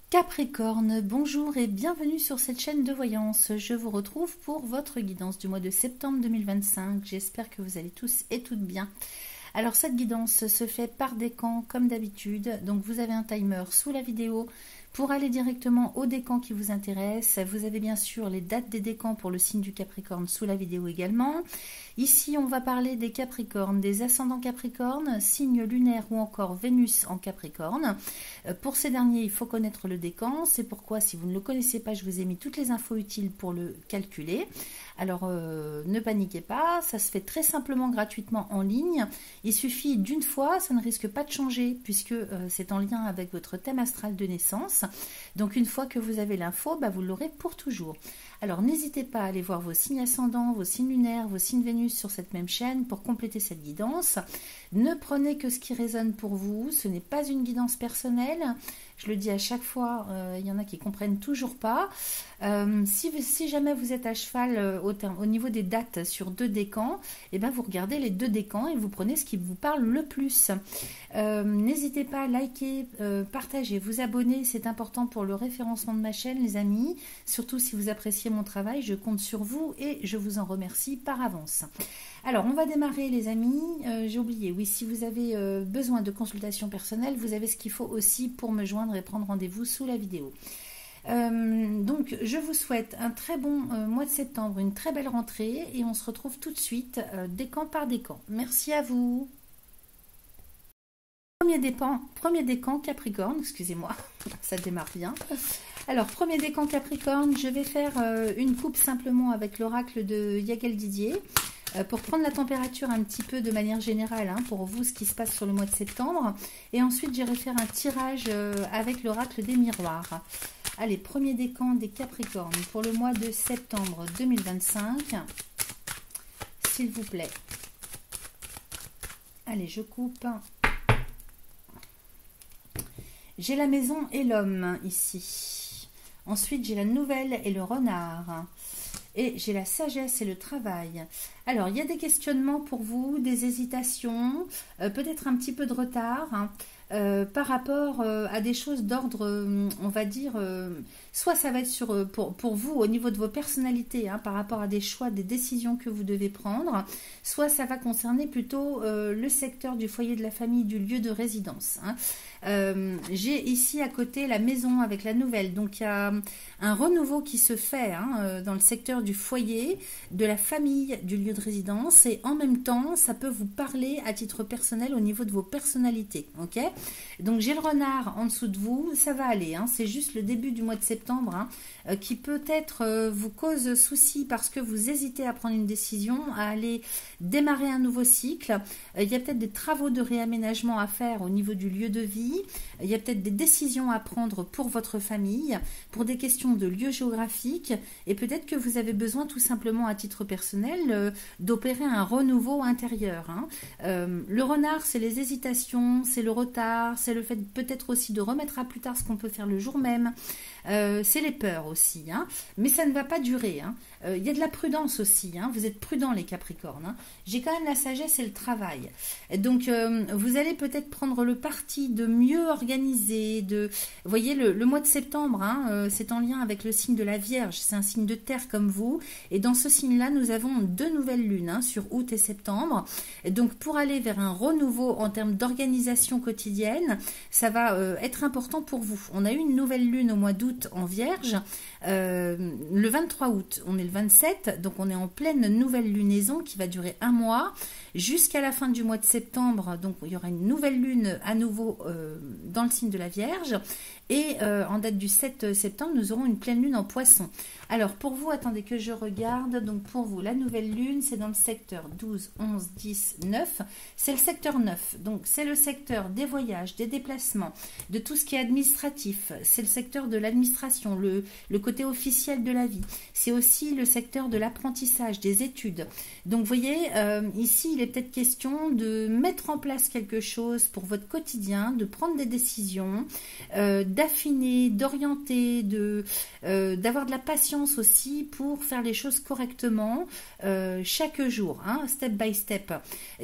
Capricorne, bonjour et bienvenue sur cette chaîne de voyance. Je vous retrouve pour votre guidance du mois de septembre 2025. J'espère que vous allez tous et toutes bien. Alors cette guidance se fait par décan comme d'habitude. Donc vous avez un timer sous la vidéo pour aller directement au décan qui vous intéresse. Vous avez bien sûr les dates des décans pour le signe du Capricorne sous la vidéo également. Ici, on va parler des Capricornes, des ascendants Capricorne, signe lunaire ou encore Vénus en Capricorne. Pour ces derniers, il faut connaître le décan. C'est pourquoi, si vous ne le connaissez pas, je vous ai mis toutes les infos utiles pour le calculer. Alors, ne paniquez pas, ça se fait très simplement gratuitement en ligne. Il suffit d'une fois, ça ne risque pas de changer puisque c'est en lien avec votre thème astral de naissance. Donc, une fois que vous avez l'info, vous l'aurez pour toujours. Alors, n'hésitez pas à aller voir vos signes ascendants, vos signes lunaires, vos signes Vénus sur cette même chaîne pour compléter cette guidance. Ne prenez que ce qui résonne pour vous, ce n'est pas une guidance personnelle. Je le dis à chaque fois, il y en a qui ne comprennent toujours pas. Si jamais vous êtes à cheval au niveau des dates sur deux décans, vous regardez les deux décans et vous prenez ce qui vous parle le plus. N'hésitez pas à liker, partager, vous abonner, c'est important pour le référencement de ma chaîne, les amis. Surtout si vous appréciez mon travail, je compte sur vous et je vous en remercie par avance. Alors, on va démarrer, les amis. J'ai oublié, oui, si vous avez besoin de consultation personnelle, vous avez ce qu'il faut aussi pour me joindre et prendre rendez-vous sous la vidéo. Donc, je vous souhaite un très bon mois de septembre, une très belle rentrée et on se retrouve tout de suite, décan par décan. Merci à vous. Premier décan Capricorne, excusez-moi, ça démarre bien. Alors, premier décan Capricorne, je vais faire une coupe simplement avec l'oracle de Yael Didier pour prendre la température un petit peu de manière générale pour vous, ce qui se passe sur le mois de septembre. Et ensuite, j'irai faire un tirage avec l'oracle des miroirs. Allez, premier décan des Capricornes pour le mois de septembre 2025. S'il vous plaît. Allez, je coupe. J'ai la maison et l'homme ici. Ensuite, j'ai la nouvelle et le renard. Et j'ai la sagesse et le travail. Alors, il y a des questionnements pour vous, des hésitations, peut-être un petit peu de retard par rapport à des choses d'ordre, on va dire, soit ça va être pour vous au niveau de vos personnalités, par rapport à des choix, des décisions que vous devez prendre, soit ça va concerner plutôt le secteur du foyer de la famille, du lieu de résidence. J'ai ici à côté la maison avec la nouvelle, donc il y a un renouveau qui se fait dans le secteur du foyer, de la famille, du lieu de résidence, et en même temps ça peut vous parler à titre personnel au niveau de vos personnalités, ok? Donc j'ai le renard en dessous de vous, ça va aller, c'est juste le début du mois de septembre qui peut-être vous cause souci parce que vous hésitez à prendre une décision, à aller démarrer un nouveau cycle. Il y a peut-être des travaux de réaménagement à faire au niveau du lieu de vie, il y a peut-être des décisions à prendre pour votre famille, pour des questions de lieu géographique, et peut-être que vous avez besoin tout simplement à titre personnel d'opérer un renouveau intérieur. Le renard, c'est les hésitations, c'est le retard, c'est le fait peut-être aussi de remettre à plus tard ce qu'on peut faire le jour même, c'est les peurs aussi, mais ça ne va pas durer. Il y a de la prudence aussi, vous êtes prudents les Capricornes. J'ai quand même la sagesse et le travail. Donc vous allez peut-être prendre le parti de mieux organiser, vous voyez le mois de septembre, c'est en lien avec le signe de la Vierge, c'est un signe de terre comme vous, et dans ce signe-là, nous avons deux nouvelles lunes sur août et septembre. Et donc pour aller vers un renouveau en termes d'organisation quotidienne, ça va être important pour vous. On a eu une nouvelle lune au mois d'août en Vierge, le 23 août, on est le 27, donc on est en pleine nouvelle lunaison qui va durer un mois jusqu'à la fin du mois de septembre. Donc il y aura une nouvelle lune à nouveau dans le signe de la Vierge, et en date du 7 septembre nous aurons une pleine lune en Poisson. Alors pour vous, attendez que je regarde, donc pour vous la nouvelle lune c'est dans le secteur 12, 11, 10, 9, c'est le secteur 9, donc c'est le secteur des voyages, des déplacements, de tout ce qui est administratif, c'est le secteur de l'administration, le côté officiel de la vie, c'est aussi le secteur de l'apprentissage, des études. Donc vous voyez, ici il est peut-être question de mettre en place quelque chose pour votre quotidien, de prendre des décisions, d'affiner, d'orienter, d'avoir de la patience aussi pour faire les choses correctement chaque jour, hein, step by step.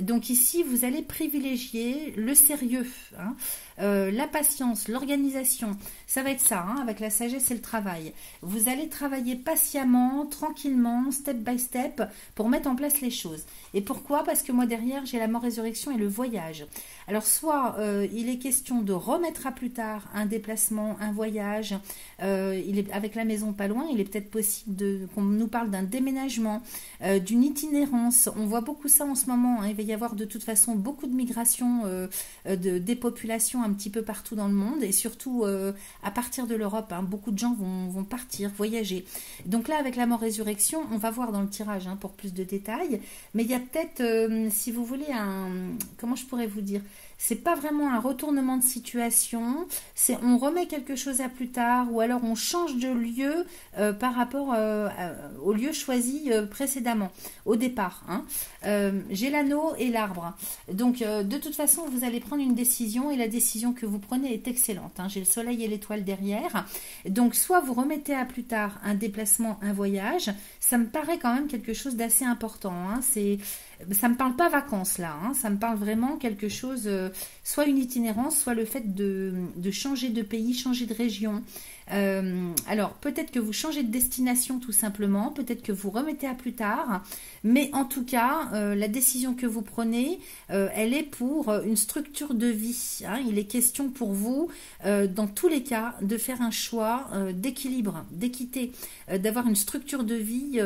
Donc ici, vous allez privilégier le sérieux, hein, la patience, l'organisation, ça va être ça, hein, avec la sagesse et le travail. Vous allez travailler patiemment, tranquillement, step by step, pour mettre en place les choses. Et pourquoi? Parce que moi derrière, j'ai la mort résurrection et le voyage. Alors soit il est question de remettre à plus tard un déplacement, un voyage, il est avec la maison pas loin, il est peut-être possible qu'on nous parle d'un déménagement, d'une itinérance. On voit beaucoup ça en ce moment, hein. Il va y avoir de toute façon beaucoup de migration des populations un petit peu partout dans le monde, et surtout à partir de l'Europe, hein, beaucoup de gens vont partir, voyager. Donc là, avec la mort résurrection, on va voir dans le tirage, hein, pour plus de détails, mais il y a peut-être, si vous voulez, comment je pourrais vous dire, c'est pas vraiment un retournement de situation, c'est on remet quelque chose à plus tard, ou alors on change de lieu par rapport au lieu choisi précédemment, au départ, hein. J'ai l'anneau et l'arbre. Donc de toute façon, vous allez prendre une décision, et la décision que vous prenez est excellente, hein. J'ai le soleil et l'étoile derrière. Donc soit vous remettez à plus tard un déplacement, un voyage, ça me paraît quand même quelque chose d'assez important, hein. Ça me parle pas vacances là, hein. Ça me parle vraiment quelque chose, soit une itinérance, soit le fait de changer de pays, changer de région. Alors peut-être que vous changez de destination tout simplement, peut-être que vous remettez à plus tard, mais en tout cas la décision que vous prenez, elle est pour une structure de vie, hein. Il est question pour vous dans tous les cas de faire un choix d'équilibre, d'équité, d'avoir une structure de vie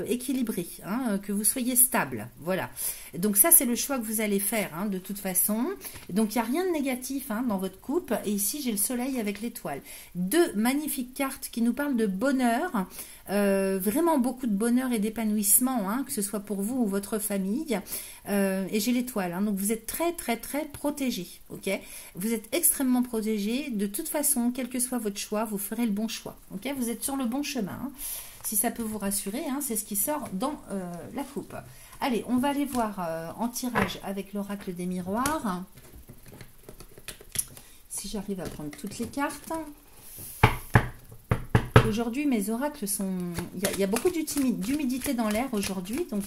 équilibrée, hein, que vous soyez stable, voilà. Donc ça c'est le choix que vous allez faire, hein, de toute façon. Donc il n'y a rien de négatif, hein, dans votre coupe, et ici j'ai le soleil avec l'étoile. Deux magnifiques cartes qui nous parlent de bonheur, vraiment beaucoup de bonheur et d'épanouissement, hein, que ce soit pour vous ou votre famille, et j'ai l'étoile, hein, donc vous êtes très très très protégé, ok, vous êtes extrêmement protégé. De toute façon, quel que soit votre choix, vous ferez le bon choix, ok, vous êtes sur le bon chemin, hein. Si ça peut vous rassurer, hein, c'est ce qui sort dans la coupe. Allez, on va aller voir en tirage avec l'oracle des miroirs, si j'arrive à prendre toutes les cartes. Aujourd'hui, mes oracles sont... Il y a beaucoup d'humidité dans l'air aujourd'hui, donc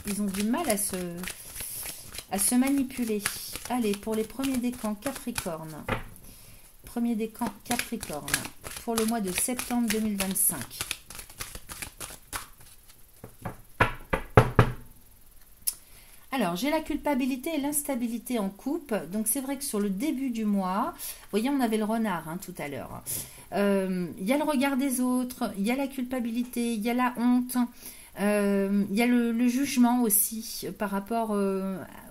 ils ont du mal à se manipuler. Allez, pour les premiers décans Capricorne. Premier décan Capricorne pour le mois de septembre 2025. Alors, j'ai la culpabilité et l'instabilité en coupe. Donc, c'est vrai que sur le début du mois, vous voyez, on avait le renard, hein, tout à l'heure. Il y a le regard des autres, il y a la culpabilité, il y a la honte, il y a le jugement aussi par rapport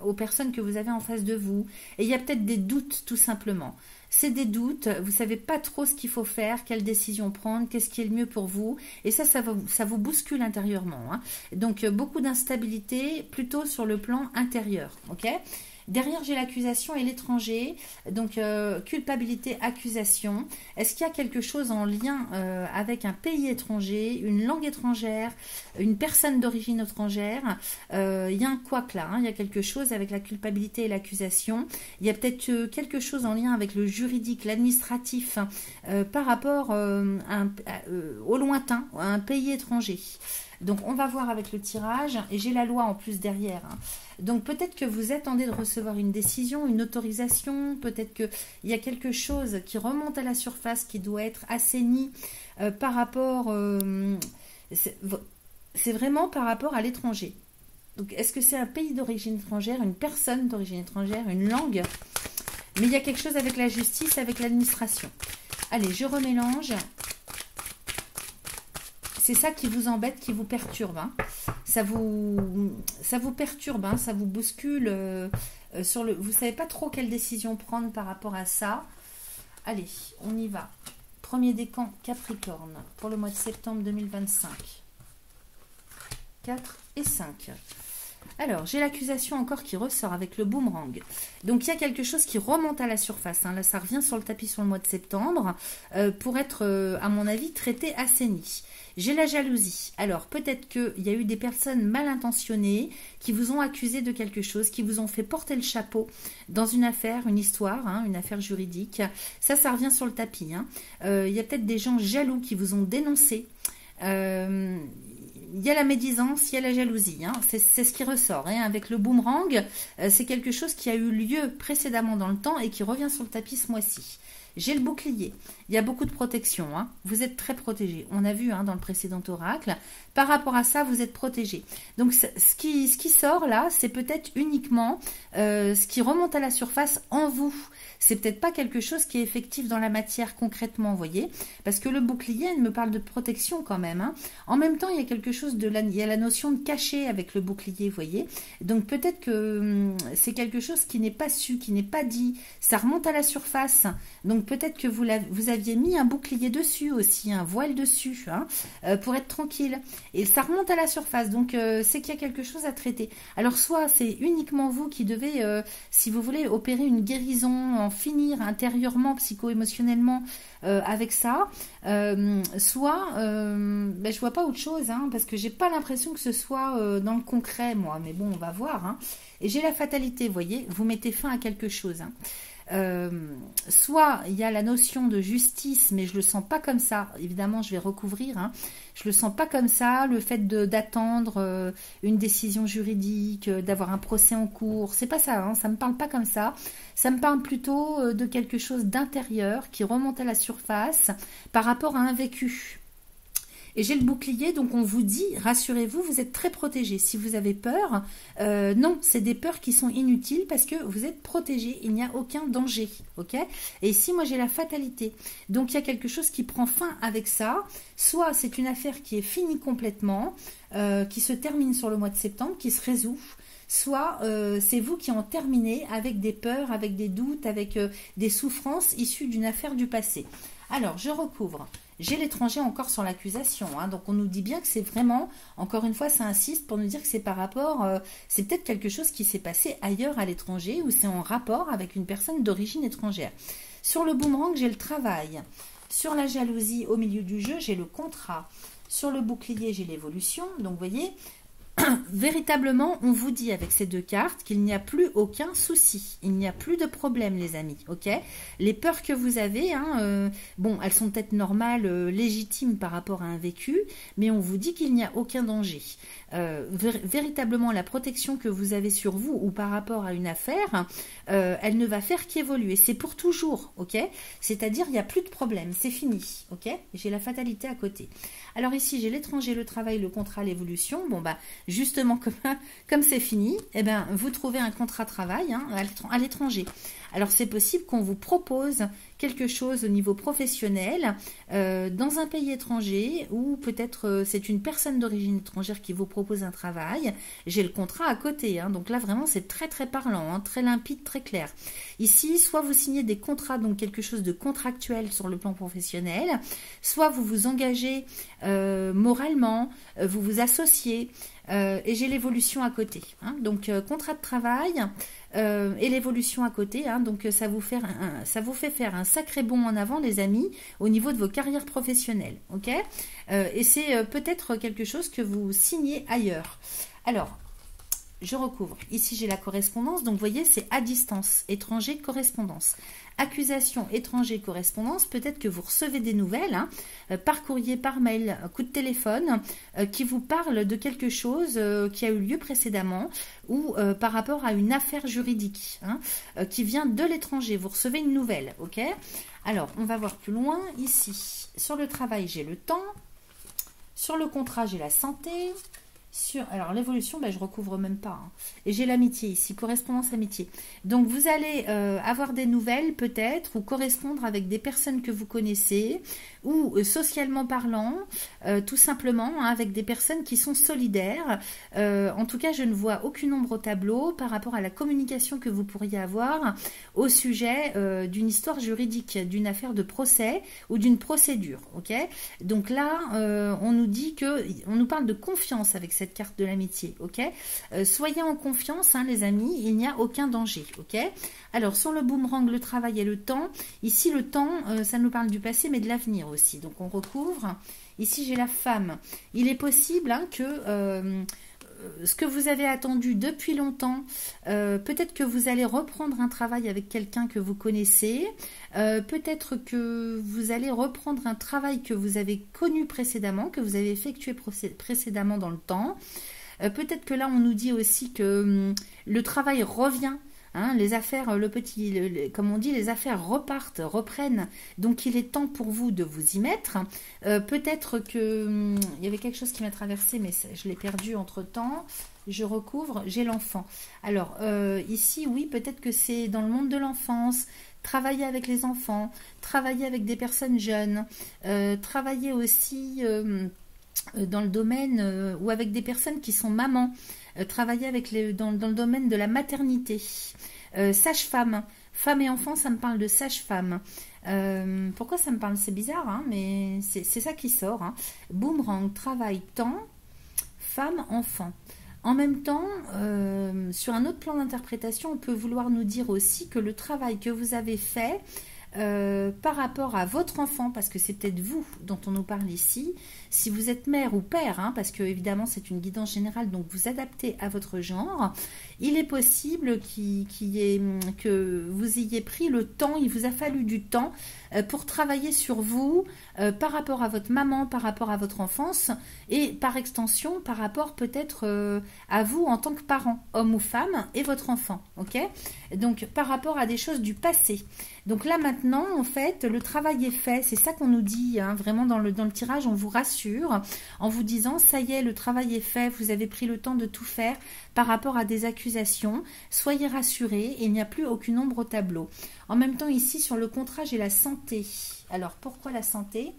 aux personnes que vous avez en face de vous. Et il y a peut-être des doutes, tout simplement. C'est des doutes, vous ne savez pas trop ce qu'il faut faire, quelle décision prendre, qu'est-ce qui est le mieux pour vous. Et ça vous bouscule intérieurement, hein. Donc, beaucoup d'instabilité plutôt sur le plan intérieur, ok ? Derrière, j'ai l'accusation et l'étranger. Donc, culpabilité, accusation. Est-ce qu'il y a quelque chose en lien avec un pays étranger, une langue étrangère, une personne d'origine étrangère? Il y a un couac là, hein. Il y a quelque chose avec la culpabilité et l'accusation. Il y a peut-être quelque chose en lien avec le juridique, l'administratif, par rapport au lointain, à un pays étranger. Donc, on va voir avec le tirage. Et j'ai la loi en plus derrière, hein. Donc, peut-être que vous attendez de recevoir une décision, une autorisation. Peut-être qu'il y a quelque chose qui remonte à la surface, qui doit être assaini par rapport... c'est vraiment par rapport à l'étranger. Donc, est-ce que c'est un pays d'origine étrangère, une personne d'origine étrangère, une langue? Mais il y a quelque chose avec la justice, avec l'administration. Allez, je remélange. C'est ça qui vous embête, qui vous perturbe, hein. Ça vous perturbe, hein, ça vous bouscule vous ne savez pas trop quelle décision prendre par rapport à ça. Allez, on y va. Premier décan Capricorne pour le mois de septembre 2025. 4 et 5. Alors, j'ai l'accusation encore qui ressort avec le boomerang. Donc, il y a quelque chose qui remonte à la surface. Hein. Là, ça revient sur le tapis sur le mois de septembre pour être, à mon avis, traité, assaini. J'ai la jalousie. Alors, peut-être qu'il y a eu des personnes mal intentionnées qui vous ont accusé de quelque chose, qui vous ont fait porter le chapeau dans une affaire, une histoire, hein, une affaire juridique. Ça revient sur le tapis. Hein. Il y a peut-être des gens jaloux qui vous ont dénoncé. Il y a la médisance, il y a la jalousie, hein. C'est ce qui ressort. Hein. Avec le boomerang, c'est quelque chose qui a eu lieu précédemment dans le temps et qui revient sur le tapis ce mois-ci. J'ai le bouclier. Il y a beaucoup de protection. Hein. Vous êtes très protégé. On a vu hein, dans le précédent oracle. Par rapport à ça, vous êtes protégé. Donc, ce qui sort là, c'est peut-être uniquement ce qui remonte à la surface en vous. C'est peut-être pas quelque chose qui est effectif dans la matière concrètement, vous voyez. Parce que le bouclier, il me parle de protection quand même. Hein. En même temps, il y a quelque chose il y a la notion de caché avec le bouclier, vous voyez. Donc, peut-être que c'est quelque chose qui n'est pas su, qui n'est pas dit. Ça remonte à la surface. Donc, peut-être que vous aviez mis un bouclier dessus aussi, un voile dessus, hein, pour être tranquille. Et ça remonte à la surface, donc c'est qu'il y a quelque chose à traiter. Alors, soit c'est uniquement vous qui devez, si vous voulez, opérer une guérison, en finir intérieurement, psycho-émotionnellement avec ça, soit, je vois pas autre chose, hein, parce que j'ai pas l'impression que ce soit dans le concret, moi. Mais bon, on va voir. Hein. Et j'ai la fatalité, vous voyez, vous mettez fin à quelque chose. Hein. Soit il y a la notion de justice, mais je le sens pas comme ça. Évidemment, je vais recouvrir. Hein. Je le sens pas comme ça. Le fait d'attendre une décision juridique, d'avoir un procès en cours, c'est pas ça. Hein. Ça me parle pas comme ça. Ça me parle plutôt de quelque chose d'intérieur qui remonte à la surface par rapport à un vécu. Et j'ai le bouclier, donc on vous dit, rassurez-vous, vous êtes très protégé. Si vous avez peur, non, c'est des peurs qui sont inutiles parce que vous êtes protégé, il n'y a aucun danger, ok? Et ici, moi, j'ai la fatalité. Donc, il y a quelque chose qui prend fin avec ça. Soit c'est une affaire qui est finie complètement, qui se termine sur le mois de septembre, qui se résout. Soit c'est vous qui en terminez avec des peurs, avec des doutes, avec des souffrances issues d'une affaire du passé. Alors, je recouvre. J'ai l'étranger encore sur l'accusation. Hein, donc, on nous dit bien que c'est vraiment, encore une fois, ça insiste pour nous dire que c'est par rapport, c'est peut-être quelque chose qui s'est passé ailleurs à l'étranger ou c'est en rapport avec une personne d'origine étrangère. Sur le boomerang, j'ai le travail. Sur la jalousie, au milieu du jeu, j'ai le contrat. Sur le bouclier, j'ai l'évolution. Donc, vous voyez, véritablement, on vous dit avec ces deux cartes qu'il n'y a plus aucun souci. Il n'y a plus de problème, les amis. Ok ? Les peurs que vous avez, hein, bon, elles sont peut-être normales, légitimes par rapport à un vécu, mais on vous dit qu'il n'y a aucun danger. Véritablement, la protection que vous avez sur vous ou par rapport à une affaire, elle ne va faire qu'évoluer. C'est pour toujours, ok ? C'est-à-dire, il n'y a plus de problème, c'est fini, ok ? J'ai la fatalité à côté. Alors ici, j'ai l'étranger, le travail, le contrat, l'évolution. Bon, bah, justement, comme c'est fini, eh ben, vous trouvez un contrat travail hein, à l'étranger. Alors, c'est possible qu'on vous propose quelque chose au niveau professionnel dans un pays étranger ou peut-être c'est une personne d'origine étrangère qui vous propose un travail. J'ai le contrat à côté. Hein, donc là, vraiment, c'est très, très parlant, hein, très limpide, très clair. Ici, soit vous signez des contrats, donc quelque chose de contractuel sur le plan professionnel, soit vous vous engagez moralement, vous vous associez et j'ai l'évolution à côté. Hein, donc, contrat de travail et l'évolution à côté. Hein, donc, ça vous fait faire un sacré bond en avant, les amis, au niveau de vos carrières professionnelles. Ok ? Et c'est peut-être quelque chose que vous signez ailleurs. Alors, je recouvre. Ici, j'ai la correspondance. Donc, vous voyez, c'est à distance. Étranger, correspondance. Accusation, étranger, correspondance. Peut-être que vous recevez des nouvelles, hein, par courrier, par mail, coup de téléphone, qui vous parlent de quelque chose qui a eu lieu précédemment ou par rapport à une affaire juridique hein, qui vient de l'étranger. Vous recevez une nouvelle, ok ? Alors, on va voir plus loin. Ici, sur le travail, j'ai le temps. Sur le contrat, j'ai la santé. Alors l'évolution, je recouvre même pas. Hein. Et j'ai l'amitié ici, correspondance amitié. Donc vous allez avoir des nouvelles peut-être ou correspondre avec des personnes que vous connaissez ou socialement parlant, tout simplement hein, avec des personnes qui sont solidaires. En tout cas, je ne vois aucune ombre au tableau par rapport à la communication que vous pourriez avoir au sujet d'une histoire juridique, d'une affaire de procès ou d'une procédure. Ok ? Donc là, on nous dit on nous parle de confiance avec cette cette carte de l'amitié, ok? Soyez en confiance, hein, les amis, il n'y a aucun danger, ok? Alors, sur le boomerang, le travail et le temps, ici, le temps, ça nous parle du passé, mais de l'avenir aussi. Donc, on recouvre. Ici, j'ai la femme. Il est possible hein, que ce que vous avez attendu depuis longtemps, peut-être que vous allez reprendre un travail avec quelqu'un que vous connaissez, peut-être que vous allez reprendre un travail que vous avez connu précédemment, que vous avez effectué précédemment dans le temps. Peut-être que là, on nous dit aussi que le travail revient. Hein, les affaires, comme on dit, les affaires reprennent. Donc, il est temps pour vous de vous y mettre. Peut-être que il y avait quelque chose qui m'a traversé, mais je l'ai perdu entre-temps. Je recouvre, j'ai l'enfant. Alors, ici, oui, peut-être que c'est dans le monde de l'enfance. Travailler avec les enfants, travailler avec des personnes jeunes, travailler aussi dans le domaine ou avec des personnes qui sont mamans. Travailler avec dans le domaine de la maternité. Sage-femme. Femme et enfant, ça me parle de sage-femme. Pourquoi ça me parle? C'est bizarre, hein, mais c'est ça qui sort. Hein. Boomerang, travail, temps, femme, enfant. En même temps, sur un autre plan d'interprétation, on peut vouloir nous dire aussi que le travail que vous avez fait par rapport à votre enfant, parce que c'est peut-être vous dont on nous parle ici, si vous êtes mère ou père, hein, parce que évidemment c'est une guidance générale, donc vous adaptez à votre genre, il est possible que vous ayez pris le temps, il vous a fallu du temps pour travailler sur vous par rapport à votre maman, par rapport à votre enfance et par extension par rapport peut-être à vous en tant que parent, homme ou femme, et votre enfant, ok? Donc par rapport à des choses du passé. Donc là maintenant, en fait, le travail est fait, c'est ça qu'on nous dit, hein, vraiment dans le tirage, on vous rassure en vous disant, ça y est, le travail est fait, vous avez pris le temps de tout faire par rapport à des accusations, soyez rassurés, il n'y a plus aucune ombre au tableau. En même temps, ici, sur le contrat, j'ai la santé. Alors, pourquoi la santé ?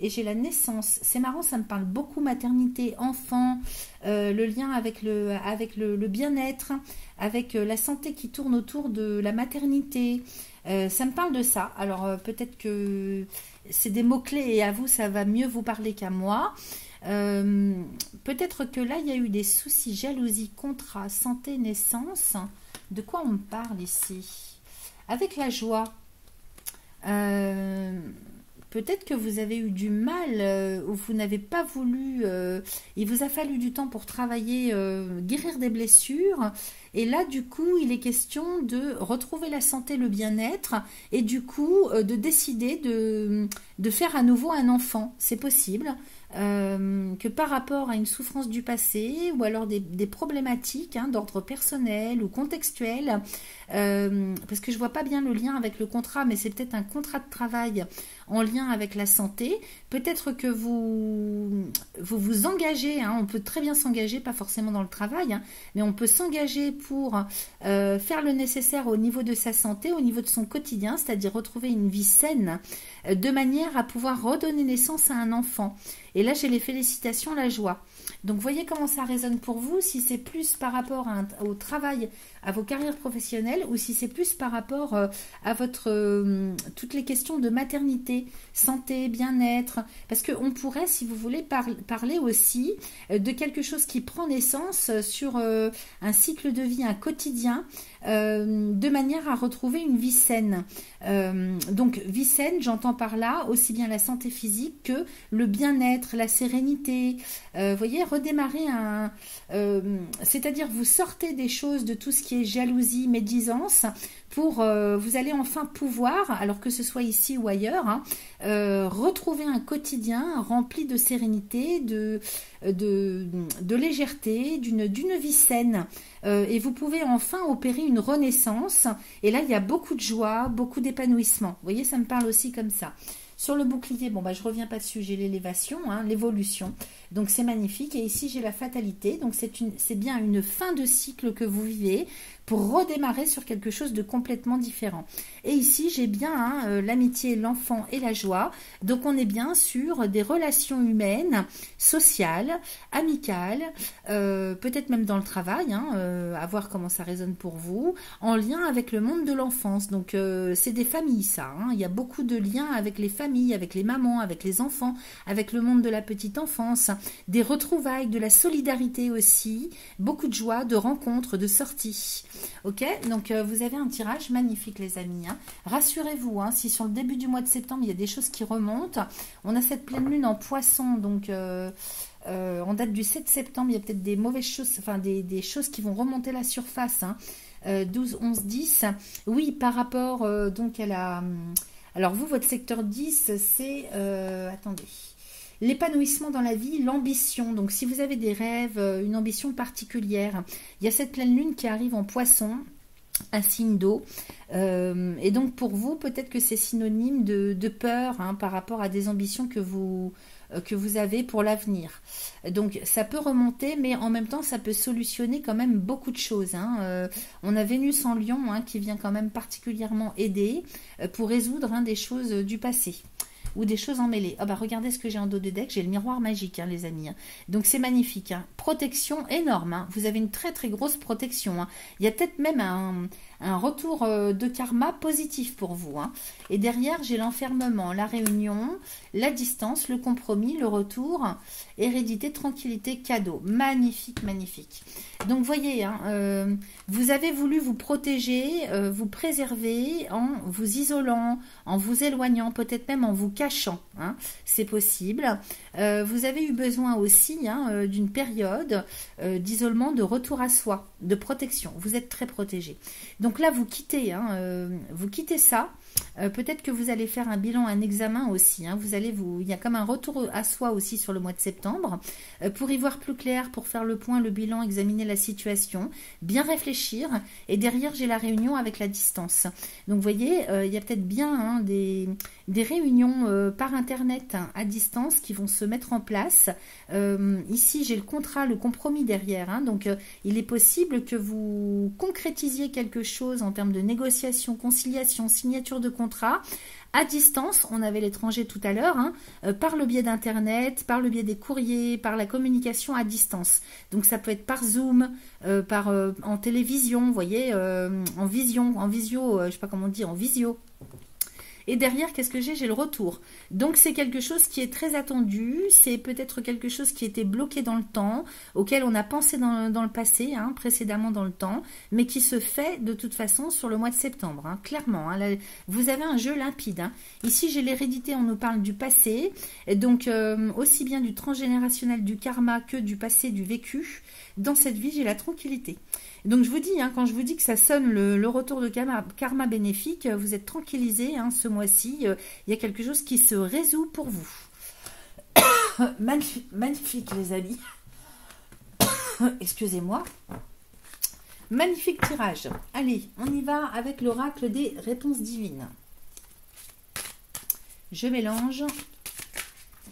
Et j'ai la naissance. C'est marrant, ça me parle beaucoup maternité, enfant, le lien avec le bien-être, avec la santé qui tourne autour de la maternité. Ça me parle de ça. Alors, peut-être que c'est des mots-clés et à vous, ça va mieux vous parler qu'à moi. Peut-être que là, il y a eu des soucis, jalousie, contrat, santé, naissance. De quoi on me parle ici ? Avec la joie. Peut-être que vous avez eu du mal ou vous n'avez pas voulu, il vous a fallu du temps pour travailler, guérir des blessures. Et là, du coup, il est question de retrouver la santé, le bien-être et du coup, de décider de faire à nouveau un enfant. C'est possible. Que par rapport à une souffrance du passé ou alors des problématiques hein, d'ordre personnel ou contextuel, parce que je vois pas bien le lien avec le contrat, mais c'est peut-être un contrat de travail en lien avec la santé. Peut-être que vous engagez, hein, on peut très bien s'engager, pas forcément dans le travail, hein, mais on peut s'engager pour faire le nécessaire au niveau de sa santé, au niveau de son quotidien, c'est-à-dire retrouver une vie saine, de manière à pouvoir redonner naissance à un enfant. Et là, j'ai les félicitations, la joie. Donc, voyez comment ça résonne pour vous, si c'est plus par rapport au travail, à vos carrières professionnelles, ou si c'est plus par rapport à toutes les questions de maternité, santé, bien-être. Parce qu'on pourrait, si vous voulez, parler aussi de quelque chose qui prend naissance sur un cycle de vie, un quotidien, de manière à retrouver une vie saine. Donc, vie saine, j'entends par là aussi bien la santé physique que le bien-être, la sérénité. Voyez, redémarrer c'est-à-dire vous sortez des choses de tout ce qui est jalousie, médisance, pour vous allez enfin pouvoir, alors que ce soit ici ou ailleurs, hein, retrouver un quotidien rempli de sérénité, de légèreté, d'une vie saine. Et vous pouvez enfin opérer une renaissance. Et là, il y a beaucoup de joie, beaucoup d'épanouissement. Vous voyez, ça me parle aussi comme ça. Sur le bouclier, bon, je reviens pas dessus, j'ai l'élévation, hein, l'évolution. Donc, c'est magnifique. Et ici, j'ai la fatalité. Donc, c'est bien une fin de cycle que vous vivez pour redémarrer sur quelque chose de complètement différent. Et ici, j'ai bien l'amitié, l'enfant et la joie. Donc, on est bien sur des relations humaines, sociales, amicales, peut-être même dans le travail, à voir comment ça résonne pour vous, en lien avec le monde de l'enfance. Donc, c'est des familles, ça. Il y a beaucoup de liens avec les familles. famille, avec les mamans, avec les enfants, avec le monde de la petite enfance, des retrouvailles, de la solidarité aussi, beaucoup de joie, de rencontres, de sorties. Ok, donc vous avez un tirage magnifique les amis. Hein. Rassurez-vous, hein, si sur le début du mois de septembre, il y a des choses qui remontent, on a cette pleine lune en poisson, donc... en date du 7 septembre, il y a peut-être des mauvaises choses, enfin des choses qui vont remonter la surface. Hein. 12, 11, 10. Oui, par rapport donc à la... Alors vous, votre secteur 10, c'est... attendez. L'épanouissement dans la vie, l'ambition. Donc si vous avez des rêves, une ambition particulière, il y a cette pleine lune qui arrive en poisson, un signe d'eau. Et donc pour vous, peut-être que c'est synonyme de peur hein, par rapport à des ambitions que vous avez pour l'avenir. Donc ça peut remonter, mais en même temps ça peut solutionner quand même beaucoup de choses. Hein. On a Vénus en Lion hein, qui vient quand même particulièrement aider pour résoudre hein, des choses du passé. Ou des choses emmêlées. Ah bah regardez ce que j'ai en dos de deck, j'ai le miroir magique hein, les amis. Hein. Donc c'est magnifique. Hein. Protection énorme. Hein. Vous avez une très très grosse protection. Hein. Il y a peut-être même un retour de karma positif pour vous. Hein. Et derrière j'ai l'enfermement, la réunion, la distance, le compromis, le retour, hérédité, tranquillité, cadeau. Magnifique, magnifique. Donc voyez, hein, vous avez voulu vous protéger, vous préserver en vous isolant, en vous éloignant, peut-être même en vous cachant. Hein, c'est possible. Vous avez eu besoin aussi hein, d'une période d'isolement, de retour à soi, de protection. Vous êtes très protégé. Donc là, vous quittez ça. Peut-être que vous allez faire un bilan, un examen aussi. Hein. Il y a comme un retour à soi aussi sur le mois de septembre. Pour y voir plus clair, pour faire le point, le bilan, examiner la situation, bien réfléchir. Et derrière, j'ai la réunion avec la distance. Donc, vous voyez, il y a peut-être bien hein, des réunions par Internet hein, à distance qui vont se mettre en place. Ici, j'ai le contrat, le compromis derrière. Hein. Donc, il est possible que vous concrétisiez quelque chose en termes de négociation, conciliation, signature de contrat à distance. On avait l'étranger tout à l'heure, hein, par le biais d'Internet, par le biais des courriers, par la communication à distance. Donc ça peut être par Zoom, en télévision, vous voyez, en visio, je sais pas comment on dit, en visio. Et derrière, qu'est-ce que j'ai? J'ai le retour. Donc, c'est quelque chose qui est très attendu. C'est peut-être quelque chose qui était bloqué dans le temps, auquel on a pensé dans le passé, hein, précédemment dans le temps, mais qui se fait de toute façon sur le mois de septembre, hein, clairement. Hein, là, vous avez un jeu limpide. Hein. Ici, j'ai l'hérédité, on nous parle du passé. Et donc, aussi bien du transgénérationnel, du karma que du passé, du vécu. Dans cette vie, j'ai la tranquillité. Donc je vous dis, hein, quand je vous dis que ça sonne le retour de karma bénéfique, vous êtes tranquillisés hein, ce mois-ci. Il y a quelque chose qui se résout pour vous. Magnifique les amis. Excusez-moi. Magnifique tirage. Allez, on y va avec l'oracle des réponses divines. Je mélange.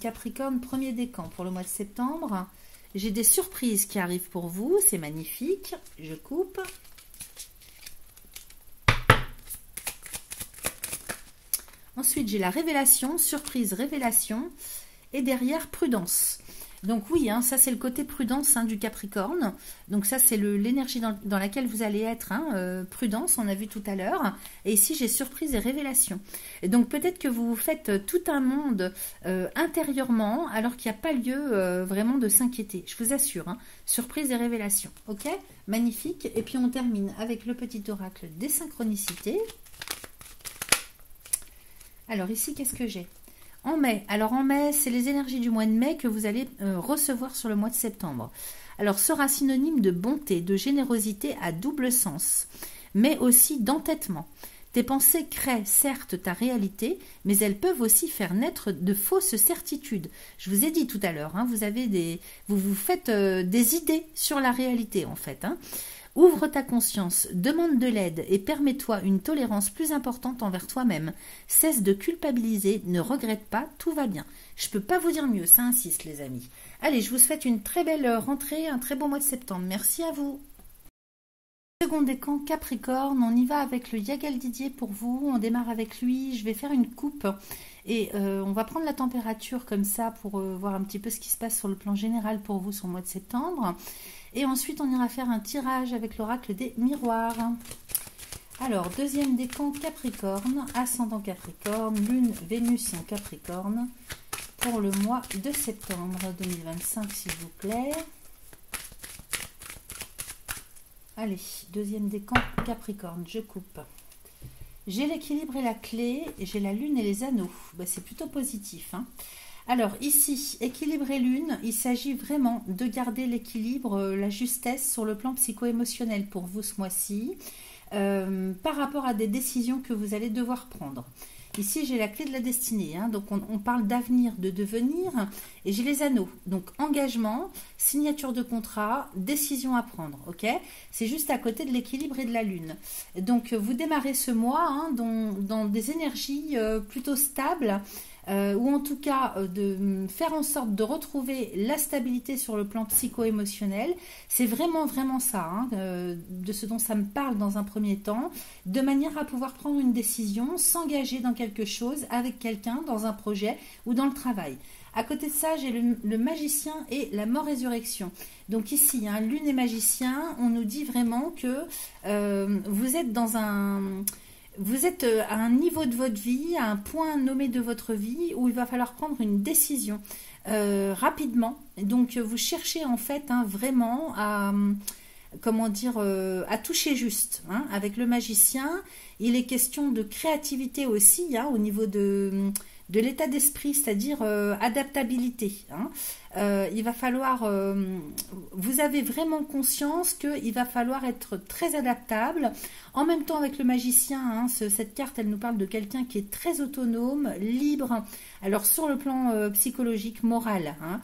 Capricorne, premier décan pour le mois de septembre. J'ai des surprises qui arrivent pour vous, c'est magnifique. Je coupe. Ensuite, j'ai la révélation, surprise, révélation. Et derrière, prudence. Donc oui, hein, ça c'est le côté prudence hein, du Capricorne. Donc ça c'est l'énergie dans laquelle vous allez être. Hein, prudence, on a vu tout à l'heure. Et ici j'ai surprise et révélation. Et donc peut-être que vous faites tout un monde intérieurement alors qu'il n'y a pas lieu vraiment de s'inquiéter. Je vous assure. Hein, surprise et révélation. Ok, magnifique. Et puis on termine avec le petit oracle des synchronicités. Alors ici qu'est-ce que j'ai ? En mai, alors en mai, c'est les énergies du mois de mai que vous allez recevoir sur le mois de septembre. Alors, sera synonyme de bonté, de générosité à double sens, mais aussi d'entêtement. Tes pensées créent certes ta réalité, mais elles peuvent aussi faire naître de fausses certitudes. Je vous ai dit tout à l'heure, hein, vous vous faites des idées sur la réalité en fait. Hein. Ouvre ta conscience, demande de l'aide et permets-toi une tolérance plus importante envers toi-même. Cesse de culpabiliser, ne regrette pas, tout va bien. Je ne peux pas vous dire mieux, ça insiste les amis. Allez, je vous souhaite une très belle rentrée, un très beau mois de septembre. Merci à vous. Second décan Capricorne, on y va avec le Yagal Didier pour vous, on démarre avec lui, je vais faire une coupe et on va prendre la température comme ça pour voir un petit peu ce qui se passe sur le plan général pour vous sur le mois de septembre. Et ensuite, on ira faire un tirage avec l'oracle des miroirs. Alors, deuxième décan Capricorne, ascendant Capricorne, Lune, Vénus en Capricorne, pour le mois de septembre 2025, s'il vous plaît. Allez, deuxième décan Capricorne, je coupe. J'ai l'équilibre et la clé, j'ai la Lune et les anneaux. Ben, c'est plutôt positif, hein. Alors ici, équilibre et lune, il s'agit vraiment de garder l'équilibre, la justesse sur le plan psycho-émotionnel pour vous ce mois-ci, par rapport à des décisions que vous allez devoir prendre. Ici, j'ai la clé de la destinée, hein, donc on parle d'avenir, de devenir, et j'ai les anneaux. Donc engagement, signature de contrat, décision à prendre, ok? C'est juste à côté de l'équilibre et de la lune. Donc vous démarrez ce mois hein, dans des énergies plutôt stables, ou en tout cas de faire en sorte de retrouver la stabilité sur le plan psycho-émotionnel. C'est vraiment ça, hein, de ce dont ça me parle dans un premier temps, de manière à pouvoir prendre une décision, s'engager dans quelque chose avec quelqu'un, dans un projet ou dans le travail. À côté de ça, j'ai le magicien et la mort-résurrection. Donc ici, hein, lune et magicien, on nous dit vraiment que vous êtes dans un... Vous êtes à un niveau de votre vie, à un point nommé de votre vie où il va falloir prendre une décision rapidement. Donc vous cherchez en fait hein, vraiment à, comment dire, à toucher juste. Hein. Avec le magicien, il est question de créativité aussi hein, au niveau de l'état d'esprit, c'est-à-dire adaptabilité. Hein. Il va falloir, vous avez vraiment conscience qu'il va falloir être très adaptable. En même temps avec le magicien, hein, cette carte, elle nous parle de quelqu'un qui est très autonome, libre. Alors sur le plan psychologique, moral, hein,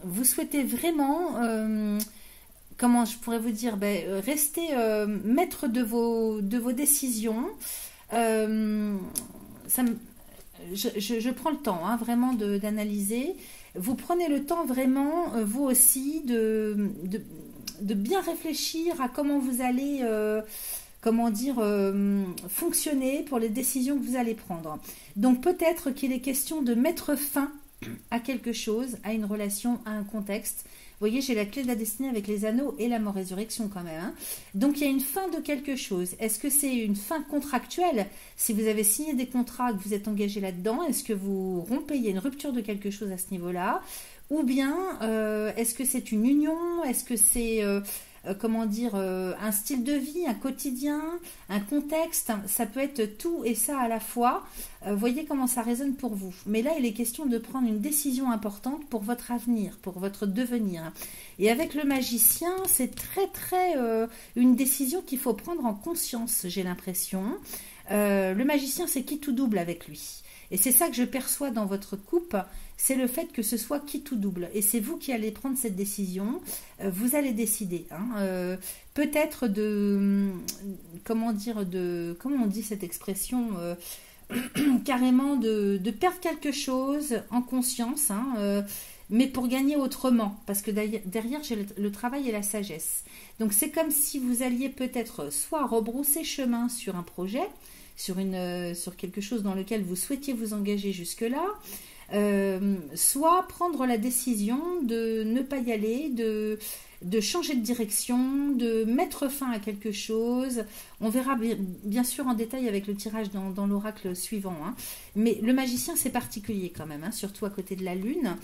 vous souhaitez vraiment... comment je pourrais vous dire, rester maître de vos décisions. Je prends le temps hein, vraiment d'analyser. Vous prenez le temps vraiment, vous aussi, de bien réfléchir à comment vous allez, fonctionner pour les décisions que vous allez prendre. Donc peut-être qu'il est question de mettre fin à quelque chose, à une relation, à un contexte. Vous voyez, j'ai la clé de la destinée avec les anneaux et la mort-résurrection quand même. Hein. Donc, il y a une fin de quelque chose. Est-ce que c'est une fin contractuelle? Si vous avez signé des contrats, que vous êtes engagé là-dedans, est-ce que vous rompez? Il y a une rupture de quelque chose à ce niveau-là? Ou bien, est-ce que c'est une union? Est-ce que c'est... un style de vie, un quotidien, un contexte, ça peut être tout et ça à la fois. Voyez comment ça résonne pour vous. Mais là, il est question de prendre une décision importante pour votre avenir, pour votre devenir. Et avec le magicien, c'est très une décision qu'il faut prendre en conscience, j'ai l'impression. Le magicien, c'est qui tout double avec lui. Et c'est ça que je perçois dans votre coupe, c'est le fait que ce soit qui tout double. Et c'est vous qui allez prendre cette décision. Vous allez décider. Hein, peut-être comment on dit cette expression carrément de perdre quelque chose en conscience, hein, mais pour gagner autrement. Parce que derrière, j'ai le travail et la sagesse. Donc c'est comme si vous alliez peut-être soit rebrousser chemin sur un projet, sur quelque chose dans lequel vous souhaitiez vous engager jusque-là, soit prendre la décision de ne pas y aller, de changer de direction, de mettre fin à quelque chose. On verra bien sûr en détail avec le tirage dans l'oracle suivant. Hein. Mais le magicien, c'est particulier quand même, hein, surtout à côté de la lune.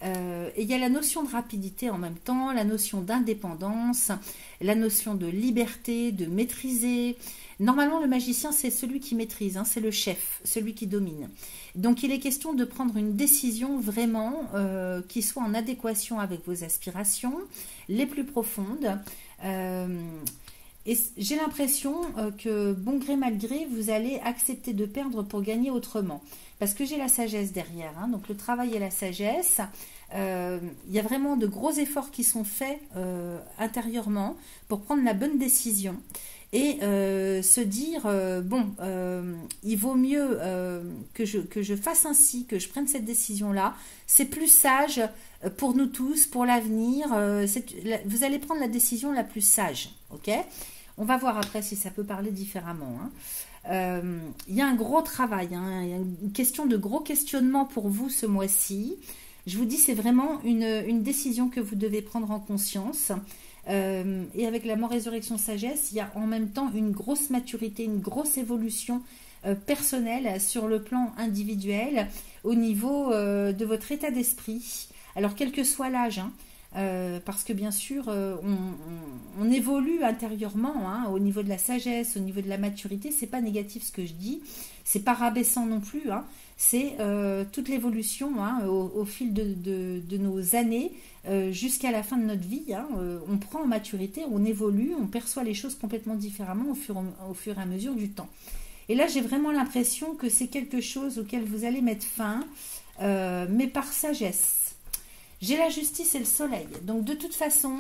Et il y a la notion de rapidité en même temps, la notion d'indépendance, la notion de liberté, de maîtriser. Normalement, le magicien, c'est celui qui maîtrise, hein, c'est le chef, celui qui domine. Donc, il est question de prendre une décision vraiment qui soit en adéquation avec vos aspirations les plus profondes. Et j'ai l'impression que, bon gré mal gré, vous allez accepter de perdre pour gagner autrement. Parce que j'ai la sagesse derrière, hein, donc le travail et la sagesse. Il y a vraiment de gros efforts qui sont faits intérieurement pour prendre la bonne décision. Et se dire, il vaut mieux que je fasse ainsi, que je prenne cette décision-là. C'est plus sage pour nous tous, pour l'avenir. Vous allez prendre la décision la plus sage. Ok ? On va voir après si ça peut parler différemment. Hein. Il y a un gros travail, hein, il y a une question de gros questionnement pour vous ce mois-ci. Je vous dis, c'est vraiment une décision que vous devez prendre en conscience. Et avec la mort, résurrection, sagesse, il y a en même temps une grosse maturité, une grosse évolution personnelle sur le plan individuel au niveau de votre état d'esprit. Alors, quel que soit l'âge, hein, parce que bien sûr, on évolue intérieurement, hein, au niveau de la sagesse, au niveau de la maturité. C'est pas négatif ce que je dis, c'est pas rabaissant non plus, hein. C'est toute l'évolution, hein, au fil de nos années jusqu'à la fin de notre vie, hein. On prend en maturité, on évolue, on perçoit les choses complètement différemment au fur et à mesure du temps. Et là, j'ai vraiment l'impression que c'est quelque chose auquel vous allez mettre fin, mais par sagesse. J'ai la justice et le soleil. Donc, de toute façon,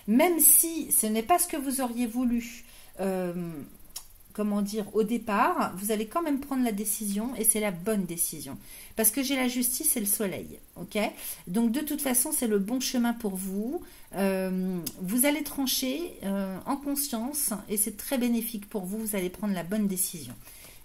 même si ce n'est pas ce que vous auriez voulu, comment dire, au départ, vous allez quand même prendre la décision et c'est la bonne décision. Parce que j'ai la justice et le soleil. Ok ? Donc, de toute façon, c'est le bon chemin pour vous. Vous allez trancher en conscience et c'est très bénéfique pour vous. Vous allez prendre la bonne décision.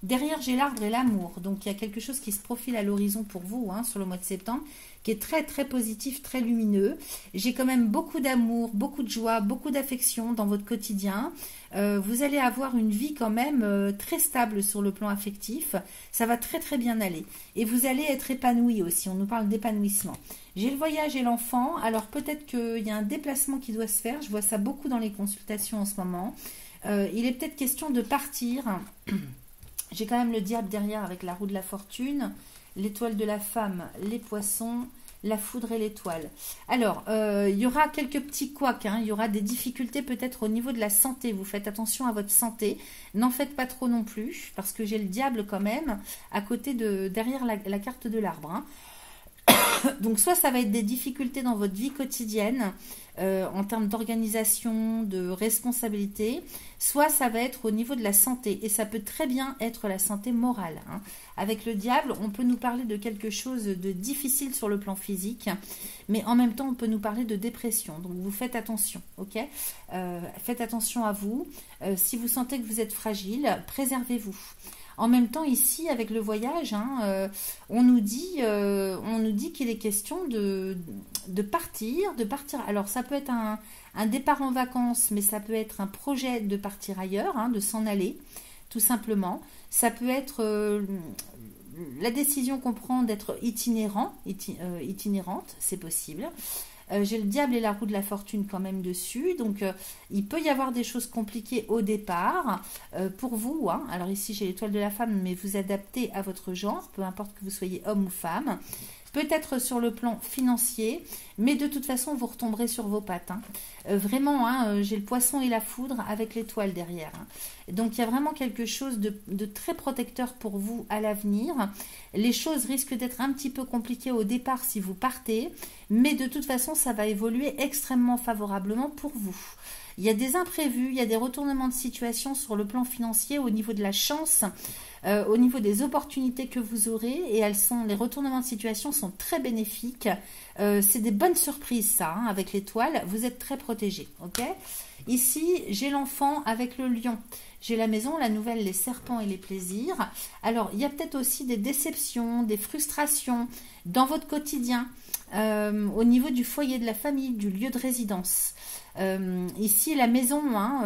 Derrière, j'ai l'arbre et l'amour. Donc, il y a quelque chose qui se profile à l'horizon pour vous, hein, sur le mois de septembre, qui est très, très positif, très lumineux. J'ai quand même beaucoup d'amour, beaucoup de joie, beaucoup d'affection dans votre quotidien. Vous allez avoir une vie quand même très stable sur le plan affectif. Ça va très, très bien aller. Et vous allez être épanoui aussi. On nous parle d'épanouissement. J'ai le voyage et l'enfant. Alors, peut-être qu'il y a un déplacement qui doit se faire. Je vois ça beaucoup dans les consultations en ce moment. Il est peut-être question de partir. J'ai quand même le diable derrière avec la roue de la fortune, l'étoile de la femme, les poissons, la foudre et l'étoile. Alors, il y aura quelques petits couacs, hein. Il y aura des difficultés peut-être au niveau de la santé. Vous faites attention à votre santé. N'en faites pas trop non plus, parce que j'ai le diable quand même à côté derrière la carte de l'arbre, hein. Donc, soit ça va être des difficultés dans votre vie quotidienne, en termes d'organisation, de responsabilité, soit ça va être au niveau de la santé, et ça peut très bien être la santé morale, hein. Avec le diable, on peut nous parler de quelque chose de difficile sur le plan physique, mais en même temps, on peut nous parler de dépression. Donc, vous faites attention, ok ? Faites attention à vous. Si vous sentez que vous êtes fragile, préservez-vous. En même temps, ici, avec le voyage, hein, on nous dit qu'il est question de partir. Alors, ça peut être un départ en vacances, mais ça peut être un projet de partir ailleurs, hein, de s'en aller, tout simplement. Ça peut être la décision qu'on prend d'être itinérante, c'est possible. J'ai le diable et la roue de la fortune quand même dessus, donc il peut y avoir des choses compliquées au départ pour vous, hein. Alors ici j'ai l'étoile de la femme, mais vous adaptez à votre genre, peu importe que vous soyez homme ou femme. Peut-être sur le plan financier, mais de toute façon vous retomberez sur vos pattes, hein. Vraiment, hein, j'ai le poisson et la foudre avec l'étoile derrière, hein. Donc il y a vraiment quelque chose de très protecteur pour vous à l'avenir. Les choses risquent d'être un petit peu compliquées au départ si vous partez, mais de toute façon ça va évoluer extrêmement favorablement pour vous. Il y a des imprévus, il y a des retournements de situation sur le plan financier au niveau de la chance, au niveau des opportunités que vous aurez, et les retournements de situation sont très bénéfiques. C'est des bonnes surprises ça, hein, avec l'étoile, vous êtes très protégés, ok ? Ici, j'ai l'enfant avec le lion. J'ai la maison, la nouvelle, les serpents et les plaisirs. Alors, il y a peut-être aussi des déceptions, des frustrations dans votre quotidien, au niveau du foyer de la famille, du lieu de résidence. Ici, la maison, hein,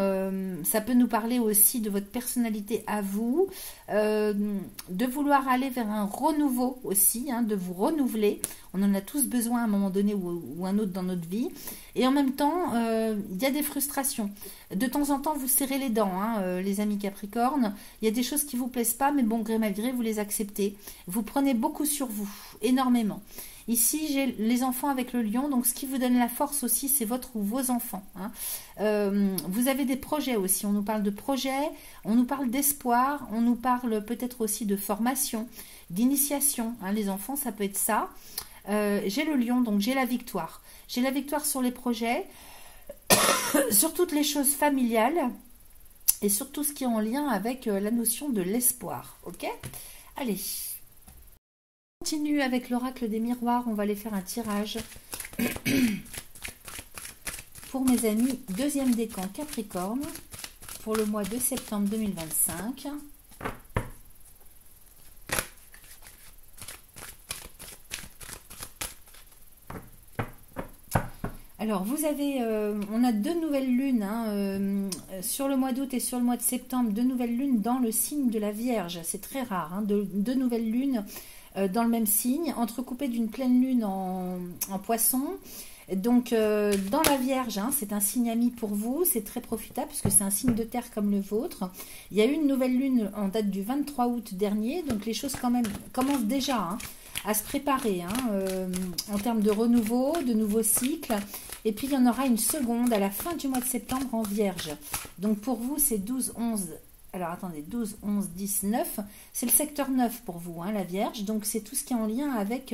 ça peut nous parler aussi de votre personnalité à vous, de vouloir aller vers un renouveau aussi, hein, de vous renouveler. On en a tous besoin à un moment donné ou un autre dans notre vie. Et en même temps, il y a des frustrations. De temps en temps, vous serrez les dents, hein, les amis Capricorne. Il y a des choses qui ne vous plaisent pas, mais bon, gré malgré, vous les acceptez. Vous prenez beaucoup sur vous, énormément. Ici, j'ai les enfants avec le lion, donc ce qui vous donne la force aussi, c'est votre ou vos enfants, hein. Vous avez des projets aussi, on nous parle de projets, on nous parle d'espoir, on nous parle peut-être aussi de formation, d'initiation, hein. Les enfants, ça peut être ça. J'ai le lion, donc j'ai la victoire. J'ai la victoire sur les projets, sur toutes les choses familiales et sur tout ce qui est en lien avec la notion de l'espoir, ok ? Allez. On continue avec l'oracle des miroirs, on va aller faire un tirage pour mes amis deuxième décan Capricorne pour le mois de septembre 2025. Alors, vous avez, on a deux nouvelles lunes hein, sur le mois d'août et sur le mois de septembre, deux nouvelles lunes dans le signe de la Vierge. C'est très rare, hein, deux nouvelles lunes dans le même signe, entrecoupées d'une pleine lune en Poisson. Donc, dans la Vierge, hein, c'est un signe ami pour vous, c'est très profitable puisque c'est un signe de terre comme le vôtre. Il y a eu une nouvelle lune en date du 23 août dernier, donc les choses quand même commencent déjà hein, à se préparer en termes de renouveau, de nouveaux cycles. Et puis, il y en aura une seconde à la fin du mois de septembre en Vierge. Donc, pour vous, c'est 12, 11... Alors, attendez, 12, 11, 10, 9. C'est le secteur 9 pour vous, hein, la Vierge. Donc, c'est tout ce qui est en lien avec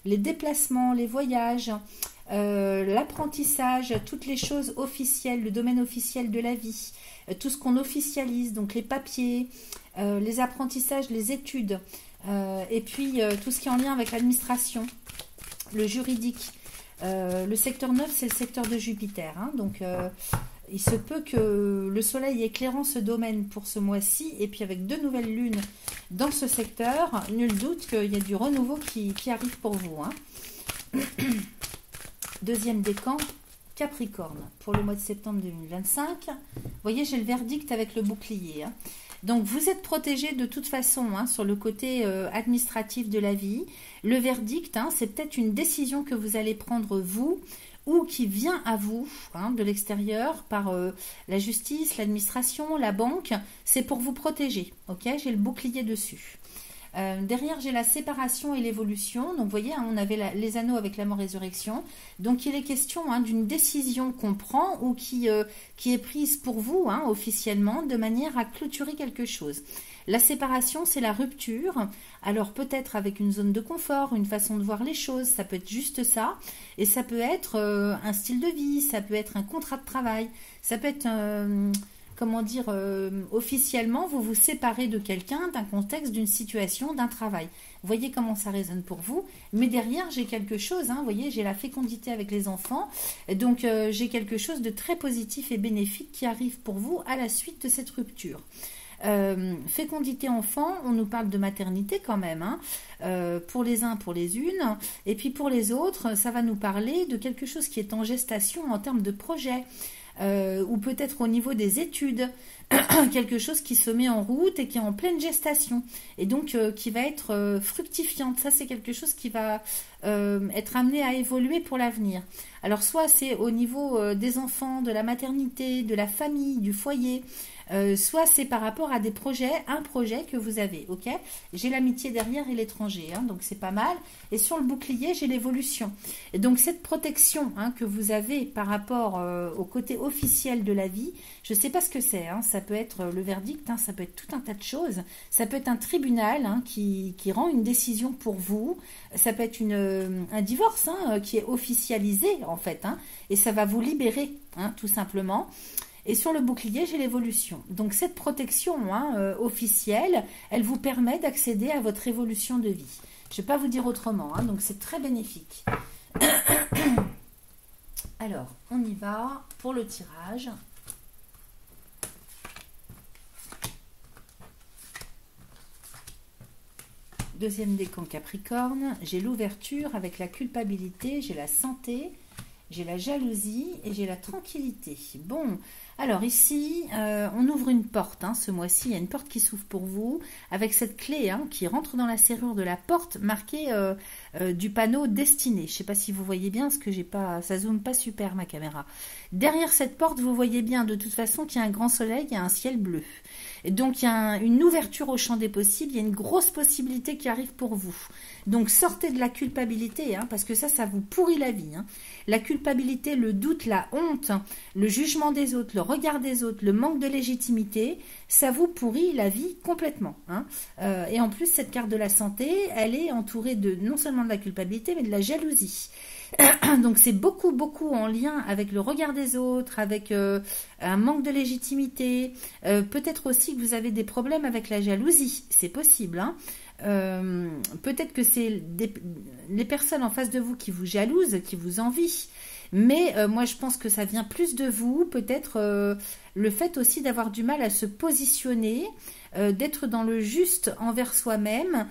les déplacements, les voyages, l'apprentissage, toutes les choses officielles, le domaine officiel de la vie, tout ce qu'on officialise, donc les papiers, les apprentissages, les études, et puis tout ce qui est en lien avec l'administration, le juridique. Le secteur 9, c'est le secteur de Jupiter. Hein, donc, il se peut que le soleil éclairant ce domaine pour ce mois-ci, et puis avec deux nouvelles lunes dans ce secteur, nul doute qu'il y a du renouveau qui arrive pour vous. Hein. Deuxième décan, Capricorne, pour le mois de septembre 2025. Vous voyez, j'ai le verdict avec le bouclier. Hein. Donc, vous êtes protégé de toute façon hein, sur le côté administratif de la vie. Le verdict, hein, c'est peut-être une décision que vous allez prendre vous ou qui vient à vous hein, de l'extérieur par la justice, l'administration, la banque. C'est pour vous protéger. Ok, j'ai le bouclier dessus. Derrière, j'ai la séparation et l'évolution. Donc, vous voyez, hein, on avait les anneaux avec la mort-résurrection. Donc, il est question hein, d'une décision qu'on prend ou qui est prise pour vous, hein, officiellement, de manière à clôturer quelque chose. La séparation, c'est la rupture. Alors, peut-être avec une zone de confort, une façon de voir les choses. Ça peut être juste ça. Et ça peut être un style de vie. Ça peut être un contrat de travail. Ça peut être... comment dire, officiellement, vous vous séparez de quelqu'un, d'un contexte, d'une situation, d'un travail. Vous voyez comment ça résonne pour vous. Mais derrière, j'ai quelque chose, hein, vous voyez, j'ai la fécondité avec les enfants. Donc, j'ai quelque chose de très positif et bénéfique qui arrive pour vous à la suite de cette rupture. Fécondité enfant, on nous parle de maternité quand même, hein, pour les uns, pour les unes. Et puis pour les autres, ça va nous parler de quelque chose qui est en gestation en termes de projet. Ou peut-être au niveau des études, quelque chose qui se met en route et qui est en pleine gestation et donc qui va être fructifiante. Ça, c'est quelque chose qui va être amené à évoluer pour l'avenir. Alors, soit c'est au niveau des enfants, de la maternité, de la famille, du foyer, soit c'est par rapport à des projets, un projet que vous avez, ok. J'ai l'amitié derrière et l'étranger, hein, donc c'est pas mal. Et sur le bouclier, j'ai l'évolution. Et donc cette protection hein, que vous avez par rapport au côté officiel de la vie, je sais pas ce que c'est, hein, ça peut être le verdict, hein, ça peut être tout un tas de choses, ça peut être un tribunal hein, qui rend une décision pour vous, ça peut être un divorce hein, qui est officialisé en fait, hein, et ça va vous libérer hein, tout simplement. Et sur le bouclier, j'ai l'évolution. Donc cette protection hein, officielle, elle vous permet d'accéder à votre évolution de vie. Je ne vais pas vous dire autrement, hein, donc c'est très bénéfique. Alors, on y va pour le tirage. Deuxième décan Capricorne, j'ai l'ouverture avec la culpabilité, j'ai la santé, j'ai la jalousie et j'ai la tranquillité. Bon, alors ici, on ouvre une porte. Hein, ce mois-ci, il y a une porte qui s'ouvre pour vous avec cette clé hein, qui rentre dans la serrure de la porte marquée du panneau destiné. Je ne sais pas si vous voyez bien parce que j'ai pas, ça zoome pas super ma caméra. Derrière cette porte, vous voyez bien de toute façon qu'il y a un grand soleil, il y a un ciel bleu. Et donc, il y a une ouverture au champ des possibles, il y a une grosse possibilité qui arrive pour vous. Donc, sortez de la culpabilité, hein, parce que ça vous pourrit la vie. Hein. La culpabilité, le doute, la honte, le jugement des autres, le regard des autres, le manque de légitimité, ça vous pourrit la vie complètement. Hein. Et en plus, cette carte de la santé, elle est entourée de non seulement de la culpabilité, mais de la jalousie. Donc c'est beaucoup en lien avec le regard des autres, avec un manque de légitimité, peut-être aussi que vous avez des problèmes avec la jalousie, c'est possible, hein. Peut-être que c'est les personnes en face de vous qui vous jalousent, qui vous envient, mais moi je pense que ça vient plus de vous, peut-être le fait aussi d'avoir du mal à se positionner, d'être dans le juste envers soi-même.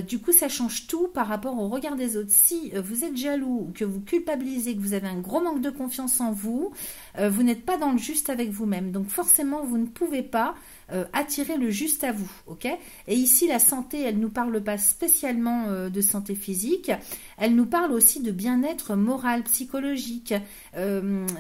Du coup, ça change tout par rapport au regard des autres. Si vous êtes jaloux ou que vous culpabilisez, que vous avez un gros manque de confiance en vous, vous n'êtes pas dans le juste avec vous-même. Donc forcément, vous ne pouvez pas attirer le juste à vous, ok? Et ici, la santé, elle nous parle pas spécialement de santé physique, elle nous parle aussi de bien-être moral, psychologique. Oui,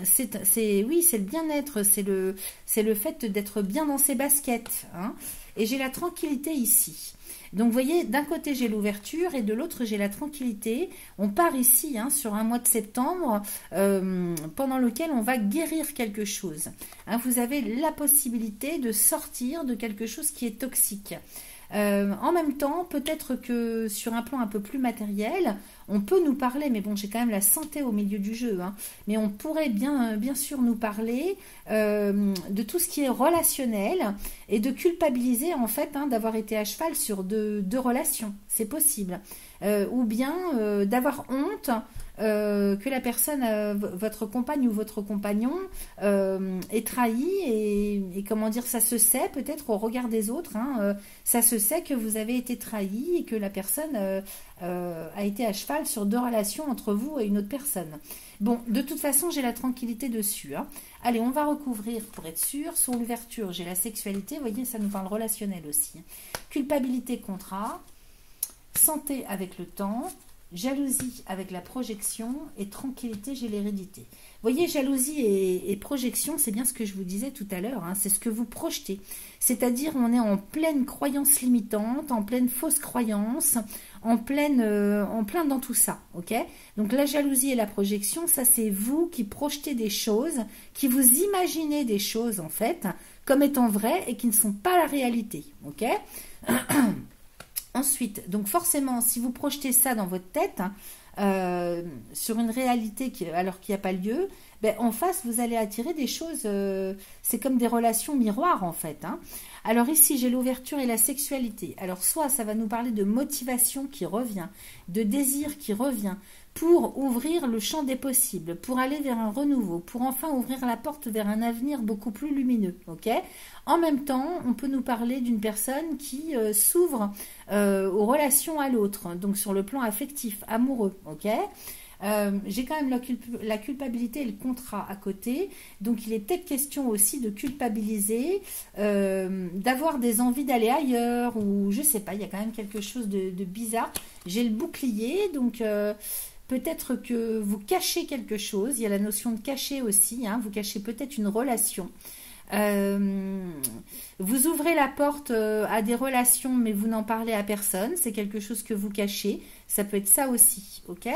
c'est le bien-être, c'est le fait d'être bien dans ses baskets, hein. Et j'ai la tranquillité ici. Donc, vous voyez, d'un côté, j'ai l'ouverture et de l'autre, j'ai la tranquillité. On part ici sur un mois de septembre pendant lequel on va guérir quelque chose. Hein, vous avez la possibilité de sortir de quelque chose qui est toxique. En même temps, peut-être que sur un plan un peu plus matériel, on peut nous parler, mais bon, j'ai quand même la santé au milieu du jeu, hein, mais on pourrait bien sûr nous parler de tout ce qui est relationnel et de culpabiliser en fait d'avoir été à cheval sur deux relations, c'est possible. Ou bien d'avoir honte que la personne, votre compagne ou votre compagnon, est trahi et comment dire, ça se sait peut-être au regard des autres, hein, ça se sait que vous avez été trahi et que la personne a été à cheval sur deux relations entre vous et une autre personne. Bon, de toute façon, j'ai la tranquillité dessus, hein. Allez, on va recouvrir pour être sûr. Sur l'ouverture, j'ai la sexualité, vous voyez, ça nous parle relationnel aussi. Culpabilité, contrat. Santé avec le temps, jalousie avec la projection et tranquillité, j'ai l'hérédité. Vous voyez, jalousie et projection, c'est bien ce que je vous disais tout à l'heure, hein, c'est ce que vous projetez. C'est-à-dire, on est en pleine croyance limitante, en pleine fausse croyance, en plein dans tout ça, ok? Donc la jalousie et la projection, ça c'est vous qui projetez des choses, qui vous imaginez des choses en fait, comme étant vraies et qui ne sont pas la réalité, ok? Ensuite, donc forcément, si vous projetez ça dans votre tête, sur une réalité alors qu'il n'y a pas lieu, ben, en face, vous allez attirer des choses, c'est comme des relations miroirs en fait, hein. Alors ici, j'ai l'ouverture et la sexualité. Alors soit ça va nous parler de motivation qui revient, de désir qui revient, pour ouvrir le champ des possibles, pour aller vers un renouveau, pour enfin ouvrir la porte vers un avenir beaucoup plus lumineux, ok? En même temps, on peut nous parler d'une personne qui s'ouvre aux relations à l'autre, donc sur le plan affectif, amoureux, ok? J'ai quand même la culpabilité et le contrat à côté, donc il est peut-être question aussi de culpabiliser, d'avoir des envies d'aller ailleurs, ou je sais pas, il y a quand même quelque chose de bizarre. J'ai le bouclier, donc peut-être que vous cachez quelque chose, il y a la notion de cacher aussi, hein, vous cachez peut-être une relation. Vous ouvrez la porte à des relations, mais vous n'en parlez à personne, c'est quelque chose que vous cachez, ça peut être ça aussi, ok?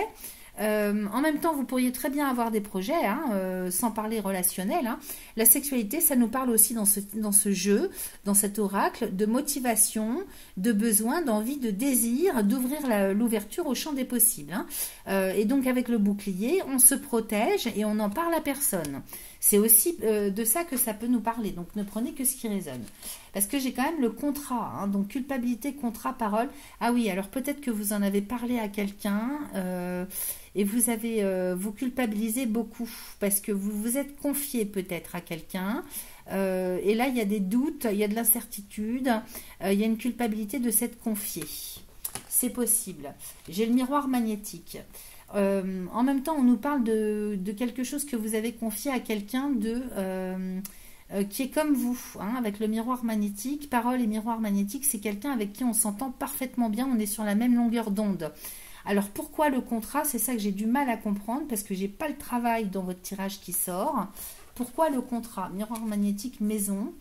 En même temps, vous pourriez très bien avoir des projets, hein, sans parler relationnel, hein. La sexualité, ça nous parle aussi dans ce jeu, dans cet oracle, de motivation, de besoin, d'envie, de désir, d'ouvrir l'ouverture au champ des possibles, hein. Et donc, avec le bouclier, on se protège et on n'en parle à personne. C'est aussi de ça que ça peut nous parler. Donc, ne prenez que ce qui résonne. Parce que j'ai quand même le contrat, hein, donc culpabilité, contrat, parole. Ah oui, alors peut-être que vous en avez parlé à quelqu'un et vous culpabilisez beaucoup parce que vous vous êtes confié peut-être à quelqu'un. Et là, il y a des doutes, il y a de l'incertitude, il y a une culpabilité de s'être confié. C'est possible. J'ai le miroir magnétique. En même temps, on nous parle de quelque chose que vous avez confié à quelqu'un qui est comme vous, hein, avec le miroir magnétique. Parole et miroir magnétique, c'est quelqu'un avec qui on s'entend parfaitement bien, on est sur la même longueur d'onde. Alors pourquoi le contrat? C'est ça que j'ai du mal à comprendre, parce que j'ai pas le travail dans votre tirage qui sort. Pourquoi le contrat? Miroir magnétique, maison.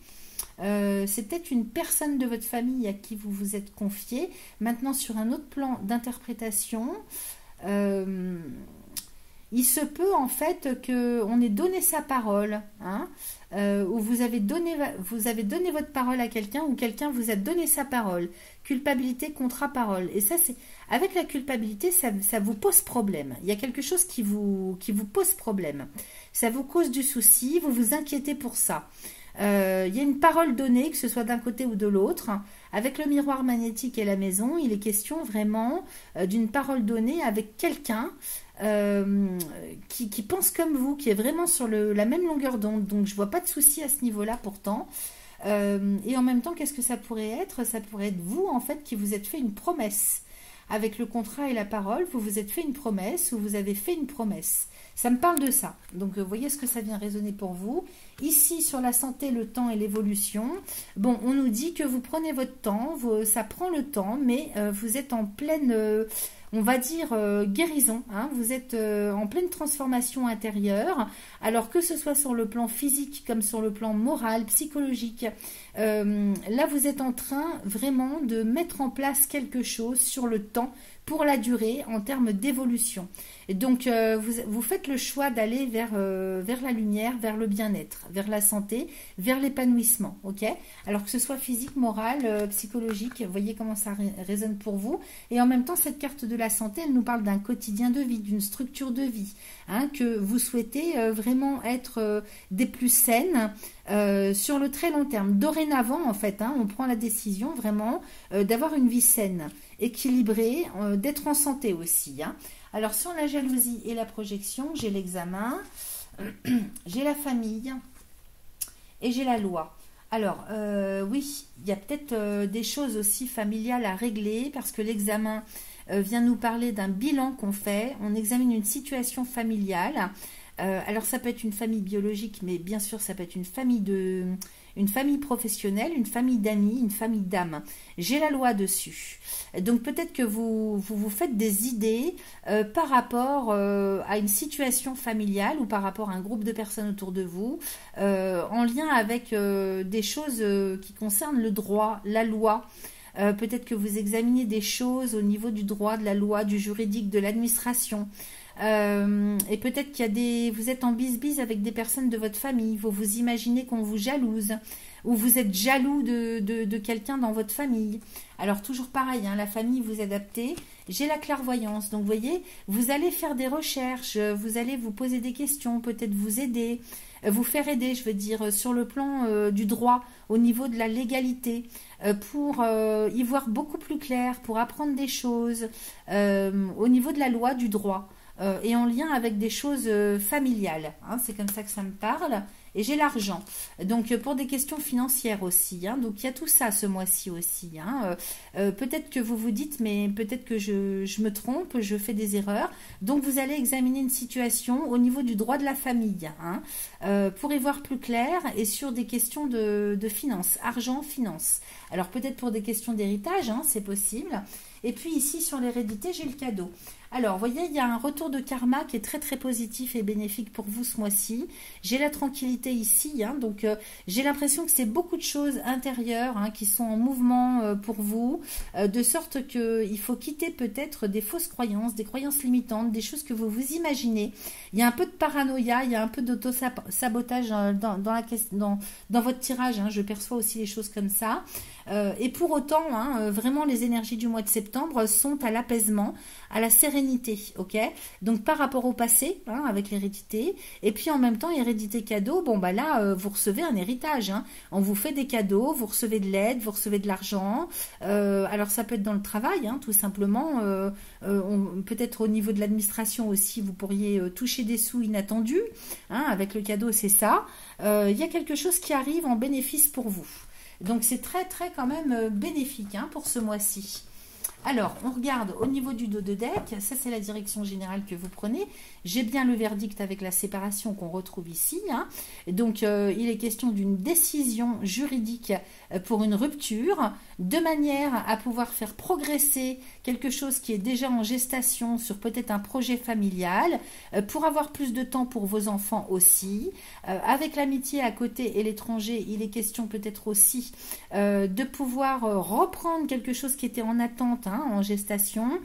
C'est peut-être une personne de votre famille à qui vous vous êtes confié. Maintenant, sur un autre plan d'interprétation, il se peut en fait qu'on ait donné sa parole, hein, ou vous avez donné votre parole à quelqu'un, ou quelqu'un vous a donné sa parole. Culpabilité, contrat, parole. Et ça, c'est avec la culpabilité, ça vous pose problème. Il y a quelque chose qui vous pose problème. Ça vous cause du souci, vous vous inquiétez pour ça. Il y a une parole donnée, que ce soit d'un côté ou de l'autre, Avec le miroir magnétique et la maison, il est question vraiment d'une parole donnée avec quelqu'un qui pense comme vous, qui est vraiment sur la même longueur d'onde. Donc je vois pas de souci à ce niveau-là pourtant. Et en même temps, qu'est-ce que ça pourrait être? Ça pourrait être vous, en fait, qui vous êtes fait une promesse. Avec le contrat et la parole, vous vous êtes fait une promesse ou vous avez fait une promesse. Ça me parle de ça. Donc, vous voyez ce que ça vient résonner pour vous. Ici, sur la santé, le temps et l'évolution, bon, on nous dit que vous prenez votre temps, ça prend le temps, mais vous êtes en pleine, on va dire, guérison. Hein, vous êtes en pleine transformation intérieure, alors que ce soit sur le plan physique comme sur le plan moral, psychologique. Là, vous êtes en train vraiment de mettre en place quelque chose sur le temps pour la durée en termes d'évolution. Donc, vous faites le choix d'aller vers la lumière, vers le bien-être, vers la santé, vers l'épanouissement, ok? Alors que ce soit physique, moral, psychologique, vous voyez comment ça résonne pour vous. Et en même temps, cette carte de la santé, elle nous parle d'un quotidien de vie, d'une structure de vie, hein, que vous souhaitez vraiment être des plus saines sur le très long terme. Dorénavant, en fait, hein, on prend la décision vraiment d'avoir une vie saine, équilibrée, d'être en santé aussi, hein. Alors, sur la jalousie et la projection, j'ai l'examen, j'ai la famille et j'ai la loi. Alors, oui, il y a peut-être des choses aussi familiales à régler parce que l'examen vient nous parler d'un bilan qu'on fait. On examine une situation familiale. Alors, ça peut être une famille biologique, mais bien sûr, ça peut être une famille professionnelle, une famille d'amis, une famille d'âmes. J'ai la loi dessus. Donc peut-être que vous faites des idées par rapport à une situation familiale ou par rapport à un groupe de personnes autour de vous, en lien avec des choses qui concernent le droit, la loi. Peut-être que vous examinez des choses au niveau du droit, de la loi, du juridique, de l'administration. Et peut-être vous êtes en bise-bise avec des personnes de votre famille, vous imaginez qu'on vous jalouse, ou vous êtes jaloux de quelqu'un dans votre famille. Alors toujours pareil, hein, la famille, vous adaptez. J'ai la clairvoyance, donc vous voyez, vous allez faire des recherches, vous allez vous poser des questions, peut-être vous aider, vous faire aider, je veux dire, sur le plan du droit, au niveau de la légalité, pour y voir beaucoup plus clair, pour apprendre des choses, au niveau de la loi, du droit. Et en lien avec des choses familiales, hein, c'est comme ça que ça me parle. Et j'ai l'argent, donc pour des questions financières aussi, hein, donc il y a tout ça ce mois-ci aussi, hein. Peut-être que vous vous dites, mais peut-être que je me trompe, je fais des erreurs, donc vous allez examiner une situation au niveau du droit de la famille, hein, pour y voir plus clair, et sur des questions de finances, argent, finances. Alors peut-être pour des questions d'héritage, hein, c'est possible. Et puis ici sur l'hérédité, j'ai le cadeau. Alors, vous voyez, il y a un retour de karma qui est très très positif et bénéfique pour vous ce mois-ci. J'ai la tranquillité ici, hein, donc j'ai l'impression que c'est beaucoup de choses intérieures, hein, qui sont en mouvement pour vous, de sorte qu'il faut quitter peut-être des fausses croyances, des croyances limitantes, des choses que vous vous imaginez. Il y a un peu de paranoïa, il y a un peu d'auto-sabotage dans votre tirage, hein, je perçois aussi les choses comme ça. Et pour autant, hein, vraiment les énergies du mois de septembre sont à l'apaisement, à la sérénité, ok? Donc par rapport au passé, hein, avec l'hérédité, et puis en même temps hérédité cadeau, bon bah là vous recevez un héritage, hein. On vous fait des cadeaux, vous recevez de l'aide, vous recevez de l'argent, alors ça peut être dans le travail, hein, tout simplement, peut-être au niveau de l'administration aussi, vous pourriez toucher des sous inattendus, hein, avec le cadeau c'est ça, il y a quelque chose qui arrive en bénéfice pour vous. Donc c'est très très quand même bénéfique, hein, pour ce mois-ci. Alors, on regarde au niveau du dos de deck, ça c'est la direction générale que vous prenez. J'ai bien le verdict avec la séparation qu'on retrouve ici, hein. Donc, il est question d'une décision juridique pour une rupture, de manière à pouvoir faire progresser quelque chose qui est déjà en gestation sur peut-être un projet familial, pour avoir plus de temps pour vos enfants aussi. Avec l'amitié à côté et l'étranger, il est question peut-être aussi de pouvoir reprendre quelque chose qui était en attente, hein, hein, en gestation,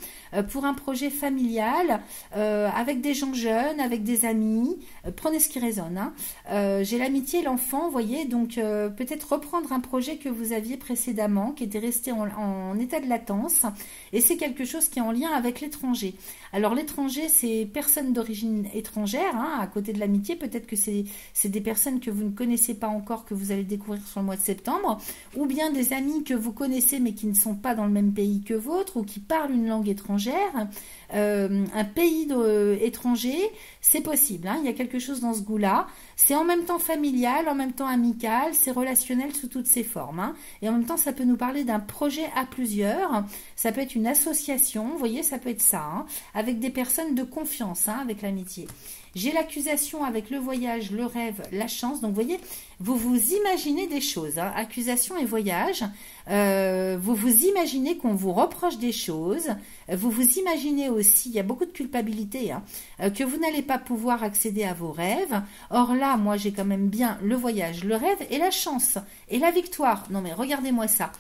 pour un projet familial, avec des gens jeunes, avec des amis. Prenez ce qui résonne. Hein. J'ai l'amitié et l'enfant, vous voyez, donc peut-être reprendre un projet que vous aviez précédemment, qui était resté en état de latence, et c'est quelque chose qui est en lien avec l'étranger. Alors l'étranger, c'est personnes d'origine étrangère, hein, à côté de l'amitié, peut-être que c'est des personnes que vous ne connaissez pas encore, que vous allez découvrir sur le mois de septembre, ou bien des amis que vous connaissez mais qui ne sont pas dans le même pays que vôtre, ou qui parlent une langue étrangère. Un pays étranger, c'est possible, hein, il y a quelque chose dans ce goût-là. C'est en même temps familial, en même temps amical, c'est relationnel sous toutes ses formes. Hein. Et en même temps, ça peut nous parler d'un projet à plusieurs. Ça peut être une association, vous voyez, ça peut être ça, hein, avec des personnes de confiance, hein, avec l'amitié. J'ai l'accusation avec le voyage, le rêve, la chance. Donc, vous voyez, vous vous imaginez des choses. Hein, accusation et voyage. Vous vous imaginez qu'on vous reproche des choses. Vous vous imaginez aussi, il y a beaucoup de culpabilité, hein, que vous n'allez pas pouvoir accéder à vos rêves. Or là, moi, j'ai quand même bien le voyage, le rêve et la chance. Et la victoire. Non, mais regardez-moi ça.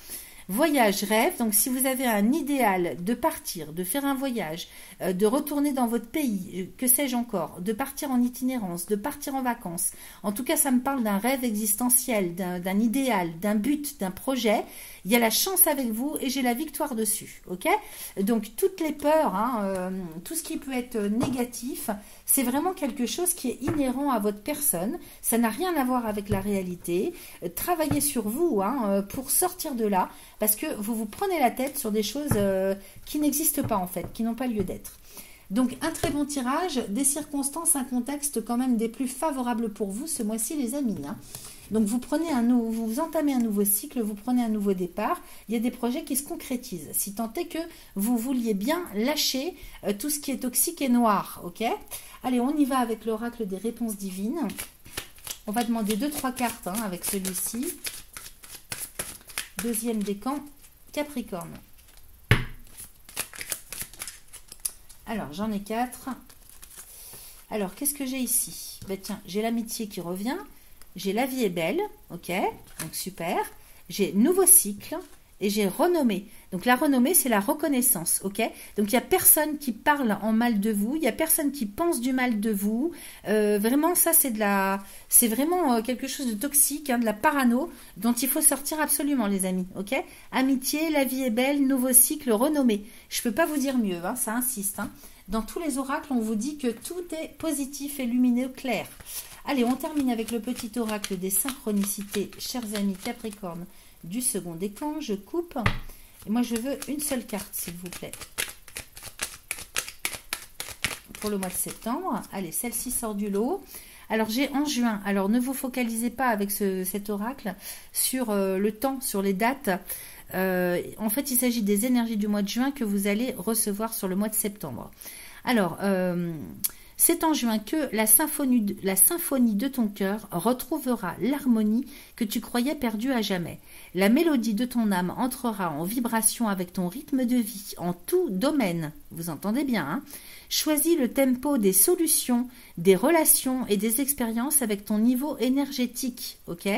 Voyage, rêve, donc si vous avez un idéal de partir, de faire un voyage, de retourner dans votre pays, que sais-je encore, de partir en itinérance, de partir en vacances, en tout cas ça me parle d'un rêve existentiel, d'un idéal, d'un but, d'un projet, il y a la chance avec vous et j'ai la victoire dessus, ok? Donc toutes les peurs, hein, tout ce qui peut être négatif, c'est vraiment quelque chose qui est inhérent à votre personne, ça n'a rien à voir avec la réalité, travaillez sur vous, hein, pour sortir de là, parce que vous vous prenez la tête sur des choses qui n'existent pas en fait, qui n'ont pas lieu d'être. Donc un très bon tirage, des circonstances, un contexte quand même des plus favorables pour vous ce mois-ci les amis. Hein. Donc vous entamez un nouveau cycle, vous prenez un nouveau départ, il y a des projets qui se concrétisent, si tant est que vous vouliez bien lâcher tout ce qui est toxique et noir, ok? Allez, on y va avec l'oracle des réponses divines. On va demander 2-3 cartes hein, avec celui-ci. Deuxième décan, Capricorne. Alors, j'en ai 4. Alors, qu'est-ce que j'ai ici? Ben, tiens, j'ai l'amitié qui revient. J'ai la vie est belle. Ok, donc super. J'ai nouveau cycle. Et j'ai renommé. Donc, la renommée, c'est la reconnaissance. Ok, donc, il n'y a personne qui parle en mal de vous. Il n'y a personne qui pense du mal de vous. Vraiment, ça, c'est vraiment quelque chose de toxique, hein, de la parano, dont il faut sortir absolument, les amis. Ok, amitié, la vie est belle, nouveau cycle, renommé. Je ne peux pas vous dire mieux, hein, ça insiste. Hein. Dans tous les oracles, on vous dit que tout est positif et lumineux, clair. Allez, on termine avec le petit oracle des synchronicités, chers amis Capricorne, du second décan. Je coupe. Et moi, je veux une seule carte, s'il vous plaît. Pour le mois de septembre. Allez, celle-ci sort du lot. Alors, j'ai en juin. Alors, ne vous focalisez pas avec cet oracle sur le temps, sur les dates. En fait, il s'agit des énergies du mois de juin que vous allez recevoir sur le mois de septembre. Alors, c'est en juin que la symphonie de ton cœur retrouvera l'harmonie que tu croyais perdue à jamais. La mélodie de ton âme entrera en vibration avec ton rythme de vie, en tout domaine. Vous entendez bien, hein? Choisis le tempo des solutions, des relations et des expériences avec ton niveau énergétique, ok?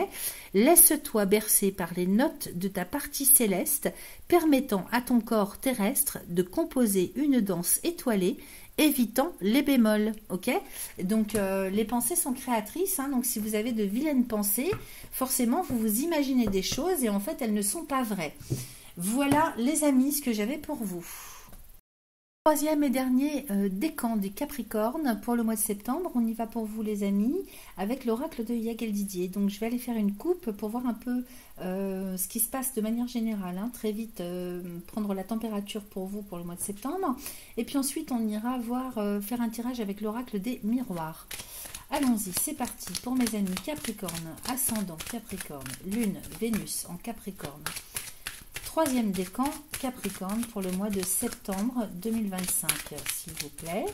Laisse-toi bercer par les notes de ta partie céleste, permettant à ton corps terrestre de composer une danse étoilée, évitant les bémols, ok? Donc, les pensées sont créatrices, hein, donc si vous avez de vilaines pensées, forcément, vous vous imaginez des choses et en fait, elles ne sont pas vraies. Voilà, les amis, ce que j'avais pour vous. Troisième et dernier décan des Capricornes pour le mois de septembre. On y va pour vous les amis avec l'oracle de Yael Didier. Donc je vais aller faire une coupe pour voir un peu ce qui se passe de manière générale. Hein. Très vite prendre la température pour vous pour le mois de septembre. Et puis ensuite on ira voir faire un tirage avec l'oracle des miroirs. Allons-y, c'est parti pour mes amis Capricorne, ascendant Capricorne, Lune, Vénus en Capricorne. Troisième décan Capricorne pour le mois de septembre 2025, s'il vous plaît.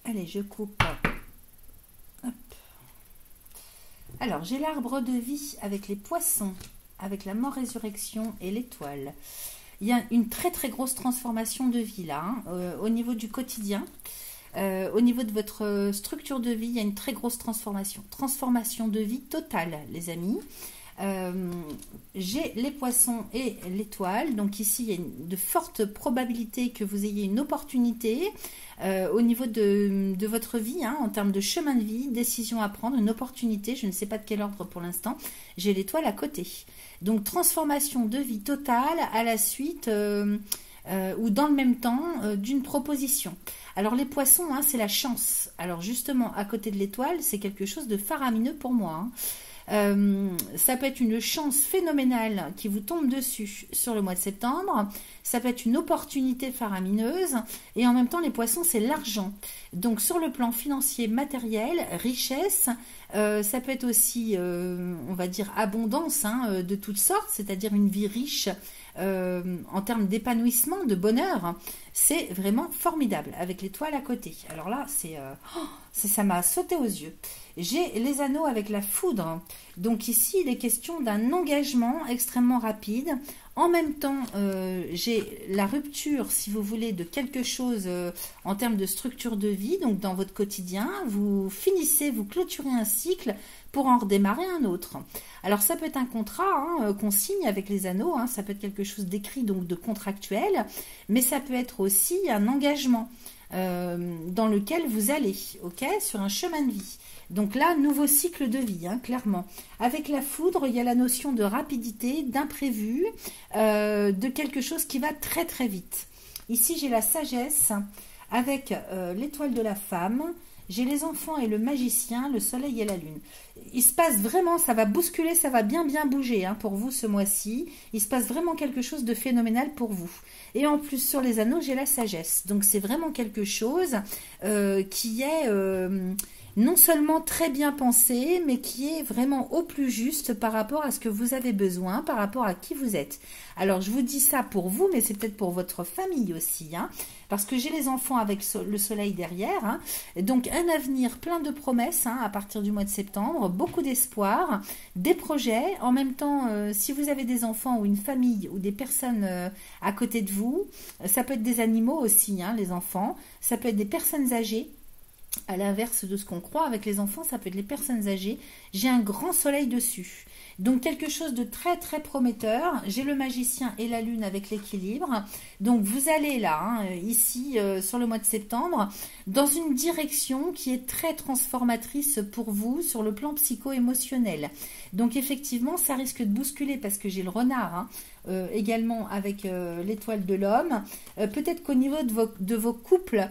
Allez, je coupe. Hop. Alors, j'ai l'arbre de vie avec les poissons, avec la mort-résurrection et l'étoile. Il y a une très très grosse transformation de vie là, hein, au niveau du quotidien. Au niveau de votre structure de vie, il y a une très grosse transformation. Transformation de vie totale, les amis. J'ai les poissons et l'étoile. Donc ici, il y a de fortes probabilités que vous ayez une opportunité au niveau de votre vie, hein, en termes de chemin de vie, décision à prendre, une opportunité. Je ne sais pas de quel ordre pour l'instant. J'ai l'étoile à côté. Donc transformation de vie totale à la suite ou dans le même temps d'une proposition. Alors les poissons, hein, c'est la chance. Alors justement, à côté de l'étoile, c'est quelque chose de faramineux pour moi, hein. Ça peut être une chance phénoménale qui vous tombe dessus sur le mois de septembre. Ça peut être une opportunité faramineuse. Et en même temps, les poissons, c'est l'argent. Donc sur le plan financier, matériel, richesse, ça peut être aussi, on va dire, abondance, hein, de toutes sortes, c'est-à-dire une vie riche en termes d'épanouissement, de bonheur. C'est vraiment formidable avec l'étoile à côté. Alors là, ça m'a sauté aux yeux. J'ai les anneaux avec la foudre. Donc ici, il est question d'un engagement extrêmement rapide. En même temps, j'ai la rupture, si vous voulez, de quelque chose en termes de structure de vie. Donc dans votre quotidien, vous finissez, vous clôturez un cycle pour en redémarrer un autre. Alors ça peut être un contrat, hein, qu'on signe avec les anneaux, hein, ça peut être quelque chose d'écrit, donc de contractuel, mais ça peut être aussi un engagement dans lequel vous allez, ok, sur un chemin de vie. Donc là, nouveau cycle de vie, hein, clairement. Avec la foudre, il y a la notion de rapidité, d'imprévu, de quelque chose qui va très très vite. Ici, j'ai la sagesse avec l'étoile de la femme. J'ai les enfants et le magicien, le soleil et la lune. Il se passe vraiment, ça va bousculer, ça va bien bouger, hein, pour vous ce mois-ci. Il se passe vraiment quelque chose de phénoménal pour vous. Et en plus, sur les anneaux, j'ai la sagesse. Donc c'est vraiment quelque chose qui est non seulement très bien pensé, mais qui est vraiment au plus juste par rapport à ce que vous avez besoin, par rapport à qui vous êtes. Alors je vous dis ça pour vous, mais c'est peut-être pour votre famille aussi, hein, parce que j'ai les enfants avec le soleil derrière, hein, donc un avenir plein de promesses, hein, à partir du mois de septembre, beaucoup d'espoir, des projets. En même temps, si vous avez des enfants ou une famille ou des personnes à côté de vous, ça peut être des animaux aussi, hein, les enfants, ça peut être des personnes âgées. À l'inverse de ce qu'on croit avec les enfants, ça peut être les personnes âgées. J'ai un grand soleil dessus. Donc quelque chose de très très prometteur. J'ai le magicien et la lune avec l'équilibre. Donc vous allez là, hein, ici sur le mois de septembre, dans une direction qui est très transformatrice pour vous sur le plan psycho-émotionnel. Donc effectivement, ça risque de bousculer parce que j'ai le renard, hein, également avec l'étoile de l'homme. Peut-être qu'au niveau de vos couples,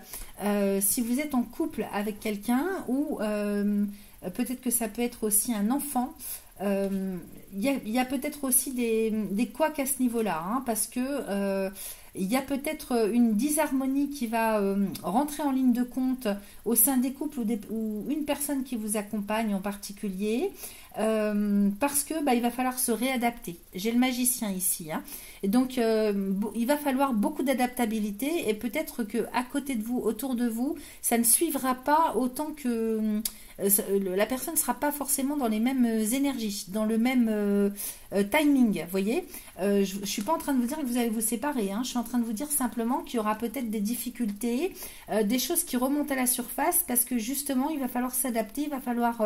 si vous êtes en couple avec quelqu'un, ou peut-être que ça peut être aussi un enfant. Il y a peut-être aussi des couacs à ce niveau-là, hein, parce que il y a peut-être une disharmonie qui va rentrer en ligne de compte au sein des couples ou une personne qui vous accompagne en particulier, parce que il va falloir se réadapter. J'ai le magicien ici, hein. Et donc il va falloir beaucoup d'adaptabilité, et peut-être que à côté de vous, autour de vous, ça ne suivra pas autant que la personne ne sera pas forcément dans les mêmes énergies, dans le même timing, vous voyez. Je ne suis pas en train de vous dire que vous allez vous séparer, hein. Je suis en train de vous dire simplement qu'il y aura peut-être des difficultés, des choses qui remontent à la surface, parce que justement il va falloir s'adapter, il va falloir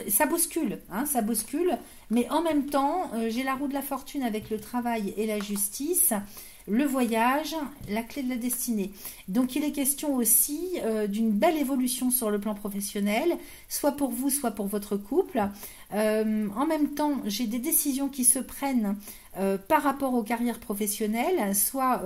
ça bouscule, hein, ça bouscule, mais en même temps j'ai la roue de la fortune avec le travail et la justice, le voyage, la clé de la destinée. Donc il est question aussi d'une belle évolution sur le plan professionnel, soit pour vous, soit pour votre couple. En même temps, j'ai des décisions qui se prennent par rapport aux carrières professionnelles, soit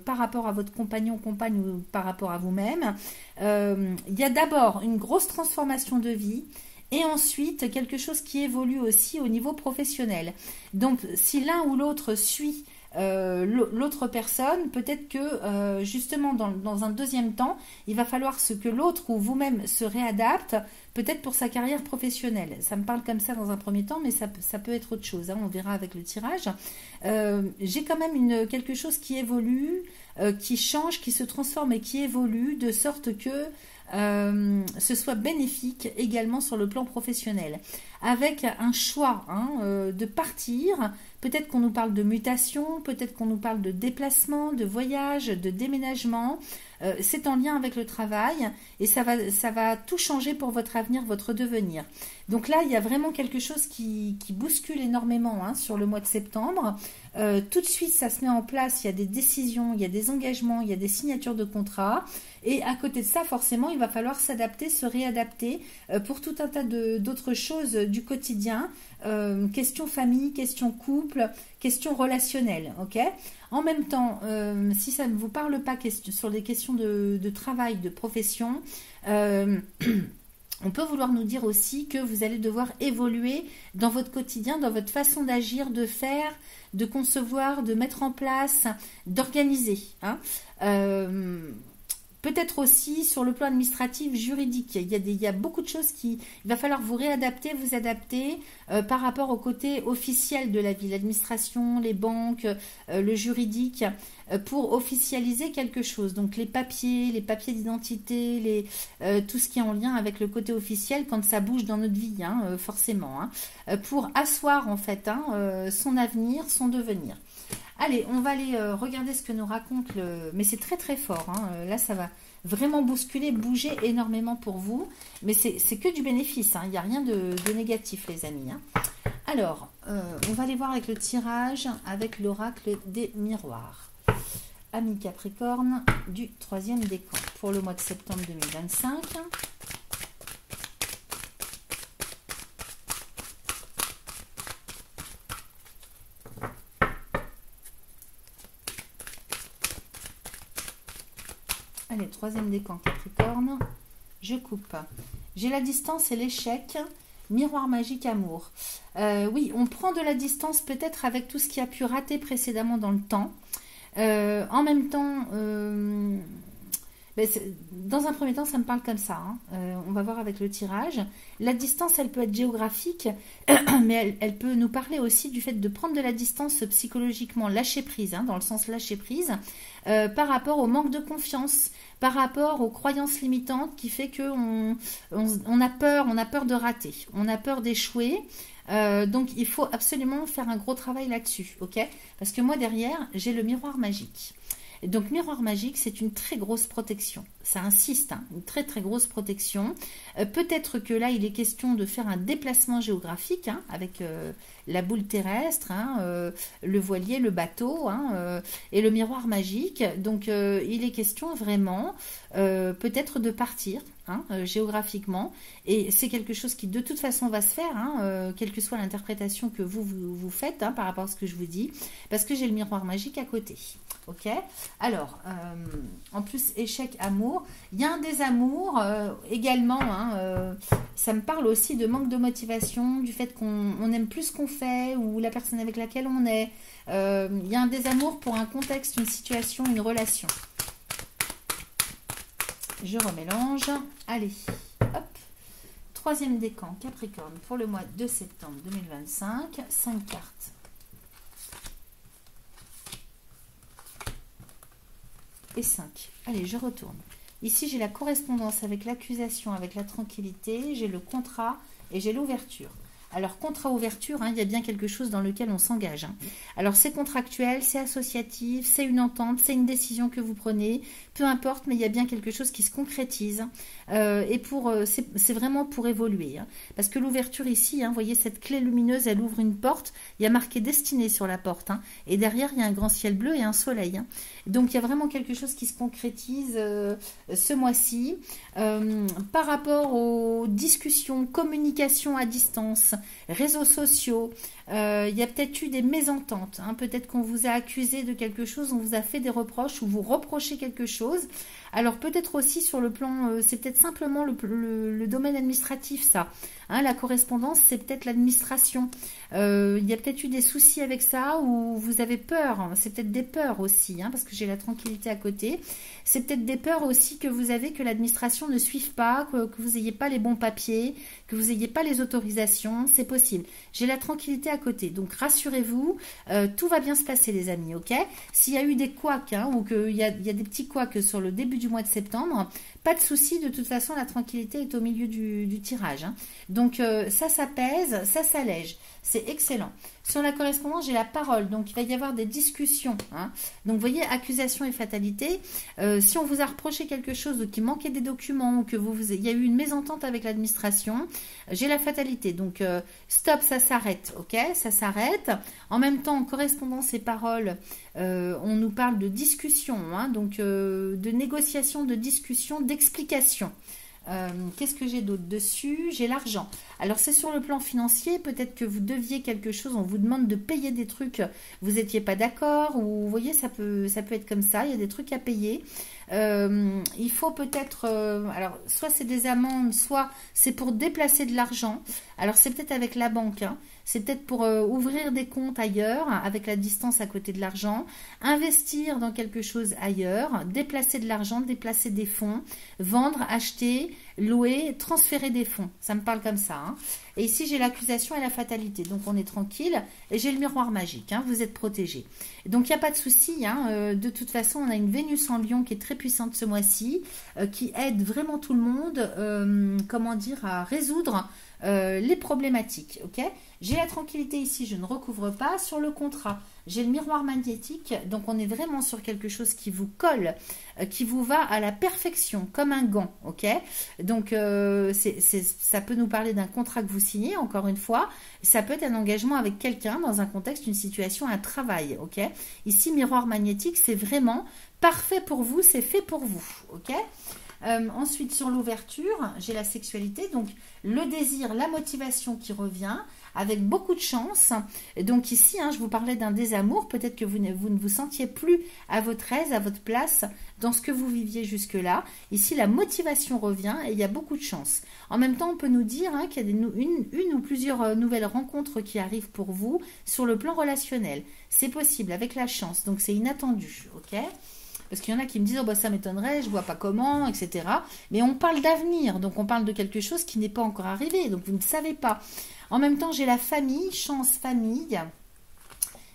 par rapport à votre compagnon, compagne, ou par rapport à vous-même. Il y a d'abord une grosse transformation de vie, et ensuite quelque chose qui évolue aussi au niveau professionnel. Donc si l'un ou l'autre suit l'autre personne, peut-être que justement dans un deuxième temps, il va falloir que l'autre ou vous-même se réadapte, peut-être pour sa carrière professionnelle. Ça me parle comme ça dans un premier temps, mais ça peut être autre chose, hein, on verra avec le tirage. J'ai quand même quelque chose qui évolue, qui change, qui se transforme et qui évolue, de sorte que ce soit bénéfique également sur le plan professionnel, avec un choix, hein, de partir. Peut-être qu'on nous parle de mutation, peut-être qu'on nous parle de déplacement, de voyage, de déménagement. c'est en lien avec le travail et ça va tout changer pour votre avenir, votre devenir. Donc là, il y a vraiment quelque chose qui bouscule énormément hein, sur le mois de septembre. Tout de suite, ça se met en place, il y a des décisions, il y a des engagements, il y a des signatures de contrats. Et à côté de ça, forcément, il va falloir s'adapter, se réadapter pour tout un tas d'autres choses du quotidien. Question famille, question couple, question relationnelle. Ok. En même temps, si ça ne vous parle pas sur des questions de travail, de profession, on peut vouloir nous dire aussi que vous allez devoir évoluer dans votre quotidien, dans votre façon d'agir, de faire, de concevoir, de mettre en place, d'organiser. Hein. Peut-être aussi sur le plan administratif, juridique. Il y a beaucoup de choses il va falloir vous réadapter, vous adapter par rapport au côté officiel de la vie, l'administration, les banques, le juridique, pour officialiser quelque chose. Donc les papiers d'identité, tout ce qui est en lien avec le côté officiel quand ça bouge dans notre vie, hein, forcément, hein, pour asseoir en fait hein, son avenir, son devenir. Allez, on va aller regarder ce que nous raconte Mais c'est très très fort. Hein. Là, ça va vraiment bousculer, bouger énormément pour vous. Mais c'est que du bénéfice. Hein. Il n'y a rien de négatif, les amis. Hein. Alors, on va aller voir avec le tirage, avec l'oracle des miroirs. Amis Capricorne, du 3e décan pour le mois de septembre 2025. Allez, 3e décan Capricorne, je coupe. J'ai la distance et l'échec, miroir magique amour. Oui, on prend de la distance peut-être avec tout ce qui a pu rater précédemment dans le temps. En même temps, dans un premier temps, ça me parle comme ça. Hein. On va voir avec le tirage. La distance, elle peut être géographique, mais elle peut nous parler aussi du fait de prendre de la distance psychologiquement, lâcher prise, hein, dans le sens lâcher prise, par rapport au manque de confiance, par rapport aux croyances limitantes qui fait qu'on a peur de rater, on a peur d'échouer. Donc il faut absolument faire un gros travail là-dessus, ok? Parce que moi derrière, j'ai le miroir magique. Et donc miroir magique, c'est une très grosse protection. Ça insiste, hein, une très très grosse protection. Peut-être que là, il est question de faire un déplacement géographique hein, avec la boule terrestre, hein, le voilier, le bateau hein, et le miroir magique. Donc il est question vraiment peut-être de partir hein, géographiquement. Et c'est quelque chose qui de toute façon va se faire, hein, quelle que soit l'interprétation que vous faites hein, par rapport à ce que je vous dis, parce que j'ai le miroir magique à côté. Ok. Alors, en plus, échec, amour. Il y a un désamour également. Hein, ça me parle aussi de manque de motivation, du fait qu'on aime plus ce qu'on fait ou la personne avec laquelle on est. Il y a un désamour pour un contexte, une situation, une relation. Je remélange. Allez, hop. 3e décan, Capricorne, pour le mois de septembre 2025. 5 cartes. Et 5. Allez, je retourne. Ici, j'ai la correspondance avec l'accusation, avec la tranquillité, j'ai le contrat et j'ai l'ouverture. Alors, contrat-ouverture, hein, il y a bien quelque chose dans lequel on s'engage. Hein. Alors, c'est contractuel, c'est associatif, c'est une entente, c'est une décision que vous prenez, peu importe, mais il y a bien quelque chose qui se concrétise. Et c'est vraiment pour évoluer. Hein. Parce que l'ouverture ici, hein, vous voyez, cette clé lumineuse, elle ouvre une porte, il y a marqué destinée sur la porte. Hein, et derrière, il y a un grand ciel bleu et un soleil. Hein. Donc, il y a vraiment quelque chose qui se concrétise ce mois-ci. Par rapport aux discussions, communication à distance, réseaux sociaux, il y a peut-être eu des mésententes. Hein. Peut-être qu'on vous a accusé de quelque chose, on vous a fait des reproches ou vous reprochez quelque chose. Alors peut-être aussi sur le plan, c'est peut-être simplement le domaine administratif ça. Hein, la correspondance, c'est peut-être l'administration. Il y a peut-être eu des soucis avec ça ou vous avez peur. C'est peut-être des peurs aussi, hein, parce que j'ai la tranquillité à côté. C'est peut-être des peurs aussi que vous avez que l'administration ne suive pas, que vous n'ayez pas les bons papiers, que vous n'ayez pas les autorisations. C'est possible. J'ai la tranquillité à côté. Donc rassurez-vous, tout va bien se passer les amis, ok? S'il y a eu des couacs hein, ou qu'il y a des petits couacs sur le début du mois de septembre, pas de souci, de toute façon la tranquillité est au milieu du tirage. Hein. Donc ça s'apaise, ça s'allège, c'est excellent. Sur la correspondance, j'ai la parole, donc il va y avoir des discussions. Hein. Donc vous voyez, accusation et fatalité. Si on vous a reproché quelque chose ou qu'il manquait des documents ou que il y a eu une mésentente avec l'administration, j'ai la fatalité. Donc, stop, ça s'arrête, ok? Ça s'arrête. En même temps, en correspondance et paroles, on nous parle de discussion, hein, donc de négociation, de discussion, d'explication. Qu'est-ce que j'ai d'autre dessus? J'ai l'argent. Alors c'est sur le plan financier, peut-être que vous deviez quelque chose, on vous demande de payer des trucs, vous n'étiez pas d'accord, ou vous voyez, ça peut être comme ça, il y a des trucs à payer. Il faut peut-être, alors soit c'est des amendes, soit c'est pour déplacer de l'argent. Alors c'est peut-être avec la banque, hein. C'est peut-être pour ouvrir des comptes ailleurs, avec la distance à côté de l'argent, investir dans quelque chose ailleurs, déplacer de l'argent, déplacer des fonds, vendre, acheter, louer, transférer des fonds. Ça me parle comme ça, hein. Et ici, j'ai l'accusation et la fatalité. Donc, on est tranquille. Et j'ai le miroir magique, hein. Vous êtes protégés. Donc, il n'y a pas de souci, hein. De toute façon, on a une Vénus en Lion qui est très puissante ce mois-ci, qui aide vraiment tout le monde, comment dire, à résoudre les problématiques, ok? J'ai la tranquillité ici, je ne recouvre pas. Sur le contrat, j'ai le miroir magnétique, donc on est vraiment sur quelque chose qui vous colle, qui vous va à la perfection, comme un gant, ok? Donc ça peut nous parler d'un contrat que vous signez, encore une fois, ça peut être un engagement avec quelqu'un dans un contexte, une situation, un travail, ok? Ici, miroir magnétique, c'est vraiment parfait pour vous, c'est fait pour vous, ok? Ensuite, sur l'ouverture, j'ai la sexualité, donc le désir, la motivation qui revient, avec beaucoup de chance. Et donc ici, hein, je vous parlais d'un désamour, peut-être que vous ne vous sentiez plus à votre aise, à votre place, dans ce que vous viviez jusque-là. Ici, la motivation revient et il y a beaucoup de chance. En même temps, on peut nous dire, hein, qu'il y a une ou plusieurs nouvelles rencontres qui arrivent pour vous sur le plan relationnel. C'est possible, avec la chance, donc c'est inattendu, ok ? Parce qu'il y en a qui me disent, oh bah ça m'étonnerait, je vois pas comment, etc. Mais on parle d'avenir, donc on parle de quelque chose qui n'est pas encore arrivé, donc vous ne savez pas. En même temps, j'ai la famille, chance, famille.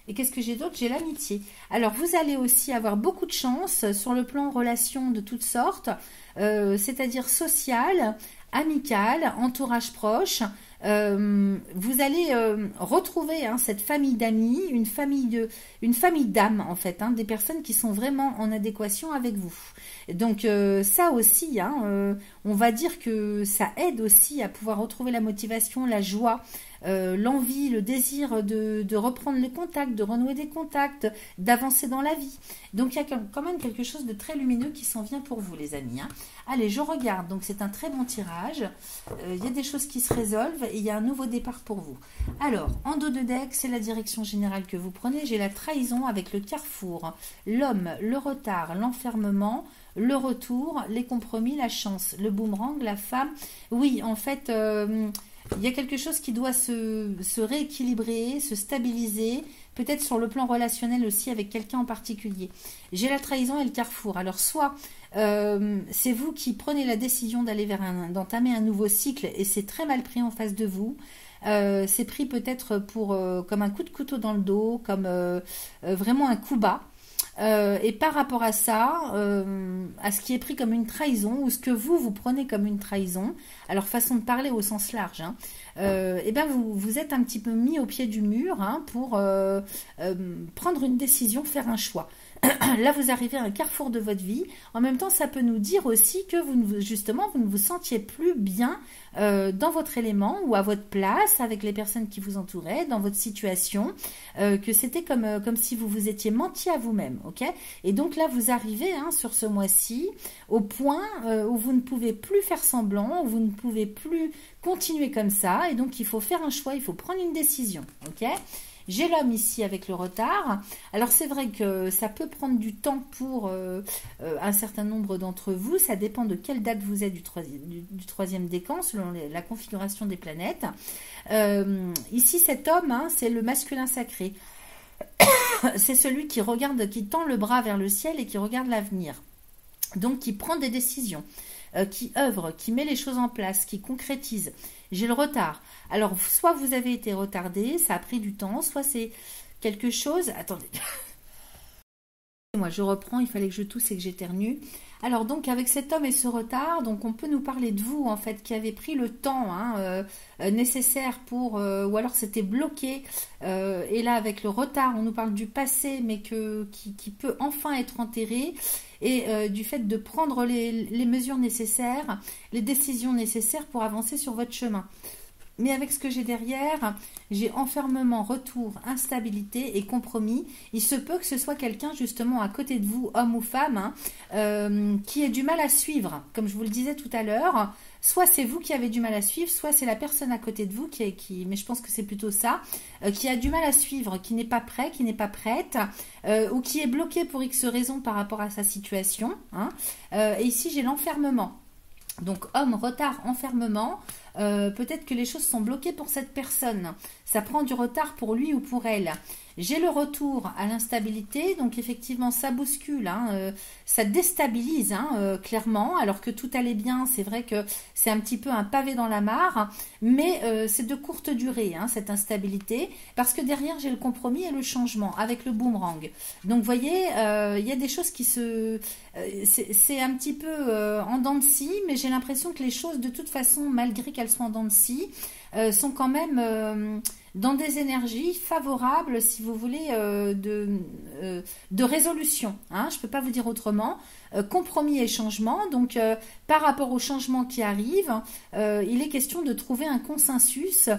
Et qu'est-ce que j'ai d'autre? J'ai l'amitié. Alors, vous allez aussi avoir beaucoup de chance sur le plan relations de toutes sortes, c'est-à-dire sociales, amicales, entourage proche. Vous allez retrouver, hein, cette famille d'amis, une famille d'âmes en fait, hein, des personnes qui sont vraiment en adéquation avec vous. Donc ça aussi, hein, on va dire que ça aide aussi à pouvoir retrouver la motivation, la joie, l'envie, le désir de reprendre les contacts, de renouer des contacts, d'avancer dans la vie. Donc il y a quand même quelque chose de très lumineux qui s'en vient pour vous, les amis, hein. Allez, je regarde, donc c'est un très bon tirage. Il y a des choses qui se résolvent et il y a un nouveau départ pour vous. Alors, en dos de deck, c'est la direction générale que vous prenez. J'ai la trahison avec le carrefour, l'homme, le retard, l'enfermement, le retour, les compromis, la chance, le boomerang, la femme. Oui, en fait, il y a quelque chose qui doit se rééquilibrer, se stabiliser, peut-être sur le plan relationnel aussi avec quelqu'un en particulier. J'ai la trahison et le carrefour. Alors, soit c'est vous qui prenez la décision d'aller d'entamer un nouveau cycle et c'est très mal pris en face de vous. C'est pris peut-être comme un coup de couteau dans le dos, comme vraiment un coup bas. Et par rapport à ça, à ce qui est pris comme une trahison, ou ce que vous prenez comme une trahison, alors façon de parler au sens large, hein, et ben vous êtes un petit peu mis au pied du mur, hein, pour prendre une décision, faire un choix. Là, vous arrivez à un carrefour de votre vie. En même temps, ça peut nous dire aussi que vous ne vous sentiez plus bien dans votre élément ou à votre place avec les personnes qui vous entouraient, dans votre situation, que c'était comme si vous vous étiez menti à vous-même, ok? Et donc là, vous arrivez, hein, sur ce mois-ci au point où vous ne pouvez plus faire semblant, où vous ne pouvez plus continuer comme ça, et donc il faut faire un choix, il faut prendre une décision, ok? J'ai l'homme ici avec le retard. Alors c'est vrai que ça peut prendre du temps pour un certain nombre d'entre vous. Ça dépend de quelle date vous êtes du troisième décan selon la configuration des planètes. Ici cet homme, hein, c'est le masculin sacré. C'est celui qui regarde, qui tend le bras vers le ciel et qui regarde l'avenir. Donc qui prend des décisions, qui œuvre, qui met les choses en place, qui concrétise. J'ai le retard. Alors, soit vous avez été retardé, ça a pris du temps, soit c'est quelque chose... Attendez. Moi, je reprends, il fallait que je tousse et que j'éternue. Alors donc avec cet homme et ce retard, donc on peut nous parler de vous en fait qui avez pris le temps nécessaire pour, ou alors c'était bloqué. Et là avec le retard, on nous parle du passé, mais qui peut enfin être enterré. Et du fait de prendre les mesures nécessaires, les décisions nécessaires pour avancer sur votre chemin. Mais avec ce que j'ai derrière, j'ai enfermement, retour, instabilité et compromis. Il se peut que ce soit quelqu'un justement à côté de vous, homme ou femme, qui ait du mal à suivre, comme je vous le disais tout à l'heure. Soit c'est vous qui avez du mal à suivre, soit c'est la personne à côté de vous mais je pense que c'est plutôt ça, qui a du mal à suivre, qui n'est pas prêt, qui n'est pas prête, ou qui est bloqué pour X raisons par rapport à sa situation. Et ici j'ai l'enfermement. Donc homme, retard, enfermement, peut-être que les choses sont bloquées pour cette personne. Ça prend du retard pour lui ou pour elle. J'ai le retour à l'instabilité, donc effectivement ça bouscule, ça déstabilise clairement, alors que tout allait bien, c'est vrai que c'est un petit peu un pavé dans la mare, mais c'est de courte durée cette instabilité, parce que derrière j'ai le compromis et le changement avec le boomerang. Donc vous voyez, il y a des choses qui c'est un petit peu en dents de scie, mais j'ai l'impression que les choses de toute façon, malgré qu'elles soient en dents de scie, sont quand même dans des énergies favorables, si vous voulez, de résolution. Je ne peux pas vous dire autrement. Compromis et changement. Donc, par rapport au changement qui arrive, il est question de trouver un consensus,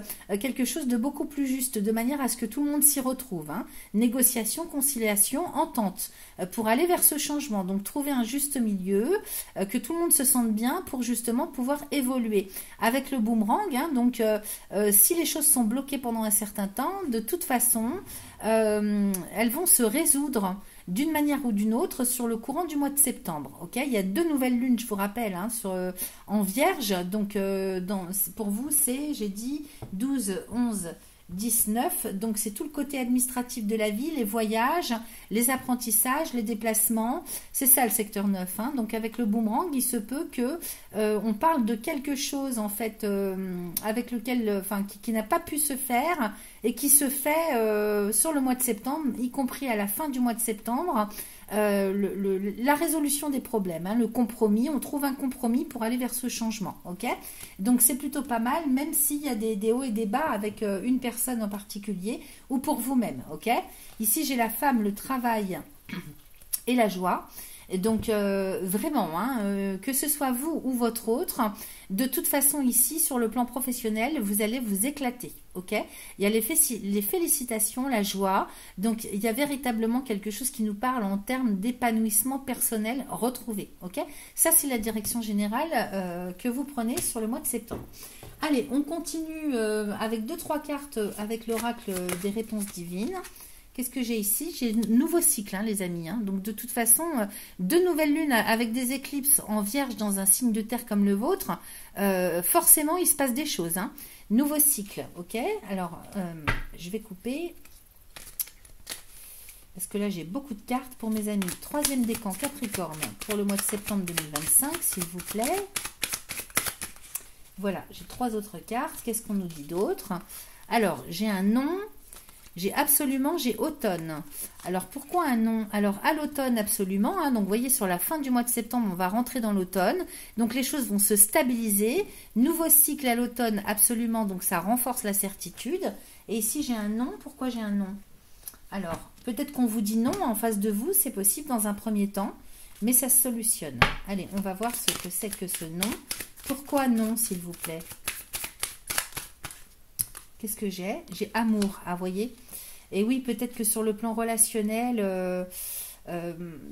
quelque chose de beaucoup plus juste, de manière à ce que tout le monde s'y retrouve. Négociation, conciliation, entente, pour aller vers ce changement. Donc, trouver un juste milieu, que tout le monde se sente bien pour justement pouvoir évoluer. Avec le boomerang, donc, si les choses sont bloquées pendant un certain temps, de toute façon, elles vont se résoudre d'une manière ou d'une autre sur le courant du mois de septembre. Il y a 2 nouvelles lunes, je vous rappelle, en Vierge. Donc, pour vous, c'est, j'ai dit, 12, 11, 19. Donc, c'est tout le côté administratif de la vie, les voyages, les apprentissages, les déplacements. C'est ça le secteur 9. Donc, avec le boomerang, il se peut que on parle de quelque chose, en fait, avec lequel, qui n'a pas pu se faire et qui se fait sur le mois de septembre, y compris à la fin du mois de septembre, la résolution des problèmes, le compromis, on trouve un compromis pour aller vers ce changement, donc c'est plutôt pas mal, même s'il y a des hauts et des bas avec une personne en particulier, ou pour vous-même, Ici j'ai la femme, le travail et la joie. Et donc vraiment, que ce soit vous ou votre autre, de toute façon ici sur le plan professionnel, vous allez vous éclater, il y a les félicitations, la joie, donc il y a véritablement quelque chose qui nous parle en termes d'épanouissement personnel retrouvé, ça c'est la direction générale que vous prenez sur le mois de septembre. Allez, on continue avec 2-3 cartes avec l'oracle des réponses divines. Qu'est-ce que j'ai ici? J'ai un nouveau cycle, les amis. Donc, de toute façon, 2 nouvelles lunes avec des éclipses en Vierge dans un signe de terre comme le vôtre, forcément, il se passe des choses. Nouveau cycle, Alors, je vais couper. Parce que là, j'ai beaucoup de cartes pour mes amis. 3e décan Capricorne pour le mois de septembre 2025, s'il vous plaît. Voilà, j'ai 3 autres cartes. Qu'est-ce qu'on nous dit d'autre? Alors, j'ai un nom. J'ai automne. Alors, pourquoi un non? Alors, à l'automne, absolument. Donc, vous voyez, sur la fin du mois de septembre, on va rentrer dans l'automne. Donc, les choses vont se stabiliser. Nouveau cycle à l'automne, absolument. Donc, ça renforce la certitude. Et ici, j'ai un non. Pourquoi j'ai un non? Alors, peut-être qu'on vous dit non en face de vous. C'est possible dans un premier temps. Mais ça se solutionne. Allez, on va voir ce que c'est que ce non. Pourquoi non, s'il vous plaît? Qu'est-ce que j'ai? J'ai amour, vous voyez? Et oui, peut-être que sur le plan relationnel,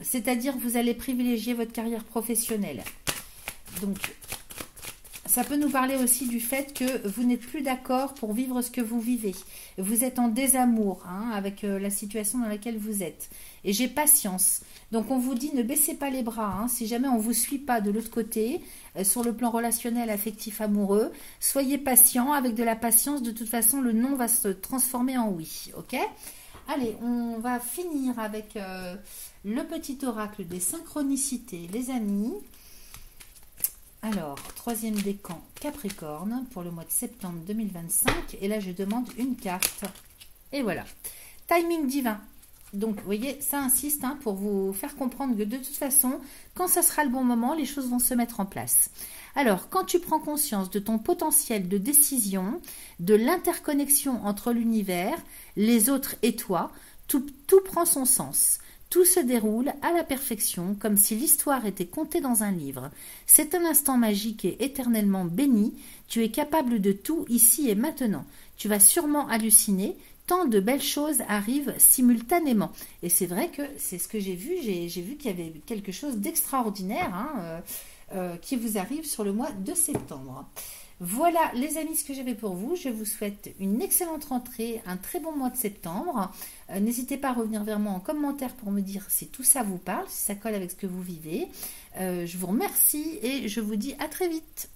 c'est-à-dire vous allez privilégier votre carrière professionnelle. Donc, ça peut nous parler aussi du fait que vous n'êtes plus d'accord pour vivre ce que vous vivez. Vous êtes en désamour avec la situation dans laquelle vous êtes. Et j'ai patience. Donc, on vous dit ne baissez pas les bras. Si jamais on ne vous suit pas de l'autre côté, sur le plan relationnel, affectif, amoureux, soyez patient. Avec de la patience, de toute façon, le non va se transformer en oui. Allez, on va finir avec le petit oracle des synchronicités, les amis. Alors, 3e décan Capricorne pour le mois de septembre 2025. Et là, je demande une carte. Et voilà. Timing divin. Donc, vous voyez, ça insiste hein, pour vous faire comprendre que de toute façon, quand ça sera le bon moment, les choses vont se mettre en place. Alors, quand tu prends conscience de ton potentiel de décision, de l'interconnexion entre l'univers, les autres et toi, tout prend son sens. Tout se déroule à la perfection, comme si l'histoire était contée dans un livre. C'est un instant magique et éternellement béni. Tu es capable de tout ici et maintenant. Tu vas sûrement halluciner. Tant de belles choses arrivent simultanément. Et c'est vrai que c'est ce que j'ai vu. J'ai vu qu'il y avait quelque chose d'extraordinaire qui vous arrive sur le mois de septembre. Voilà les amis ce que j'avais pour vous. Je vous souhaite une excellente rentrée, un très bon mois de septembre. N'hésitez pas à revenir vers moi en commentaire pour me dire si tout ça vous parle, si ça colle avec ce que vous vivez. Je vous remercie et je vous dis à très vite.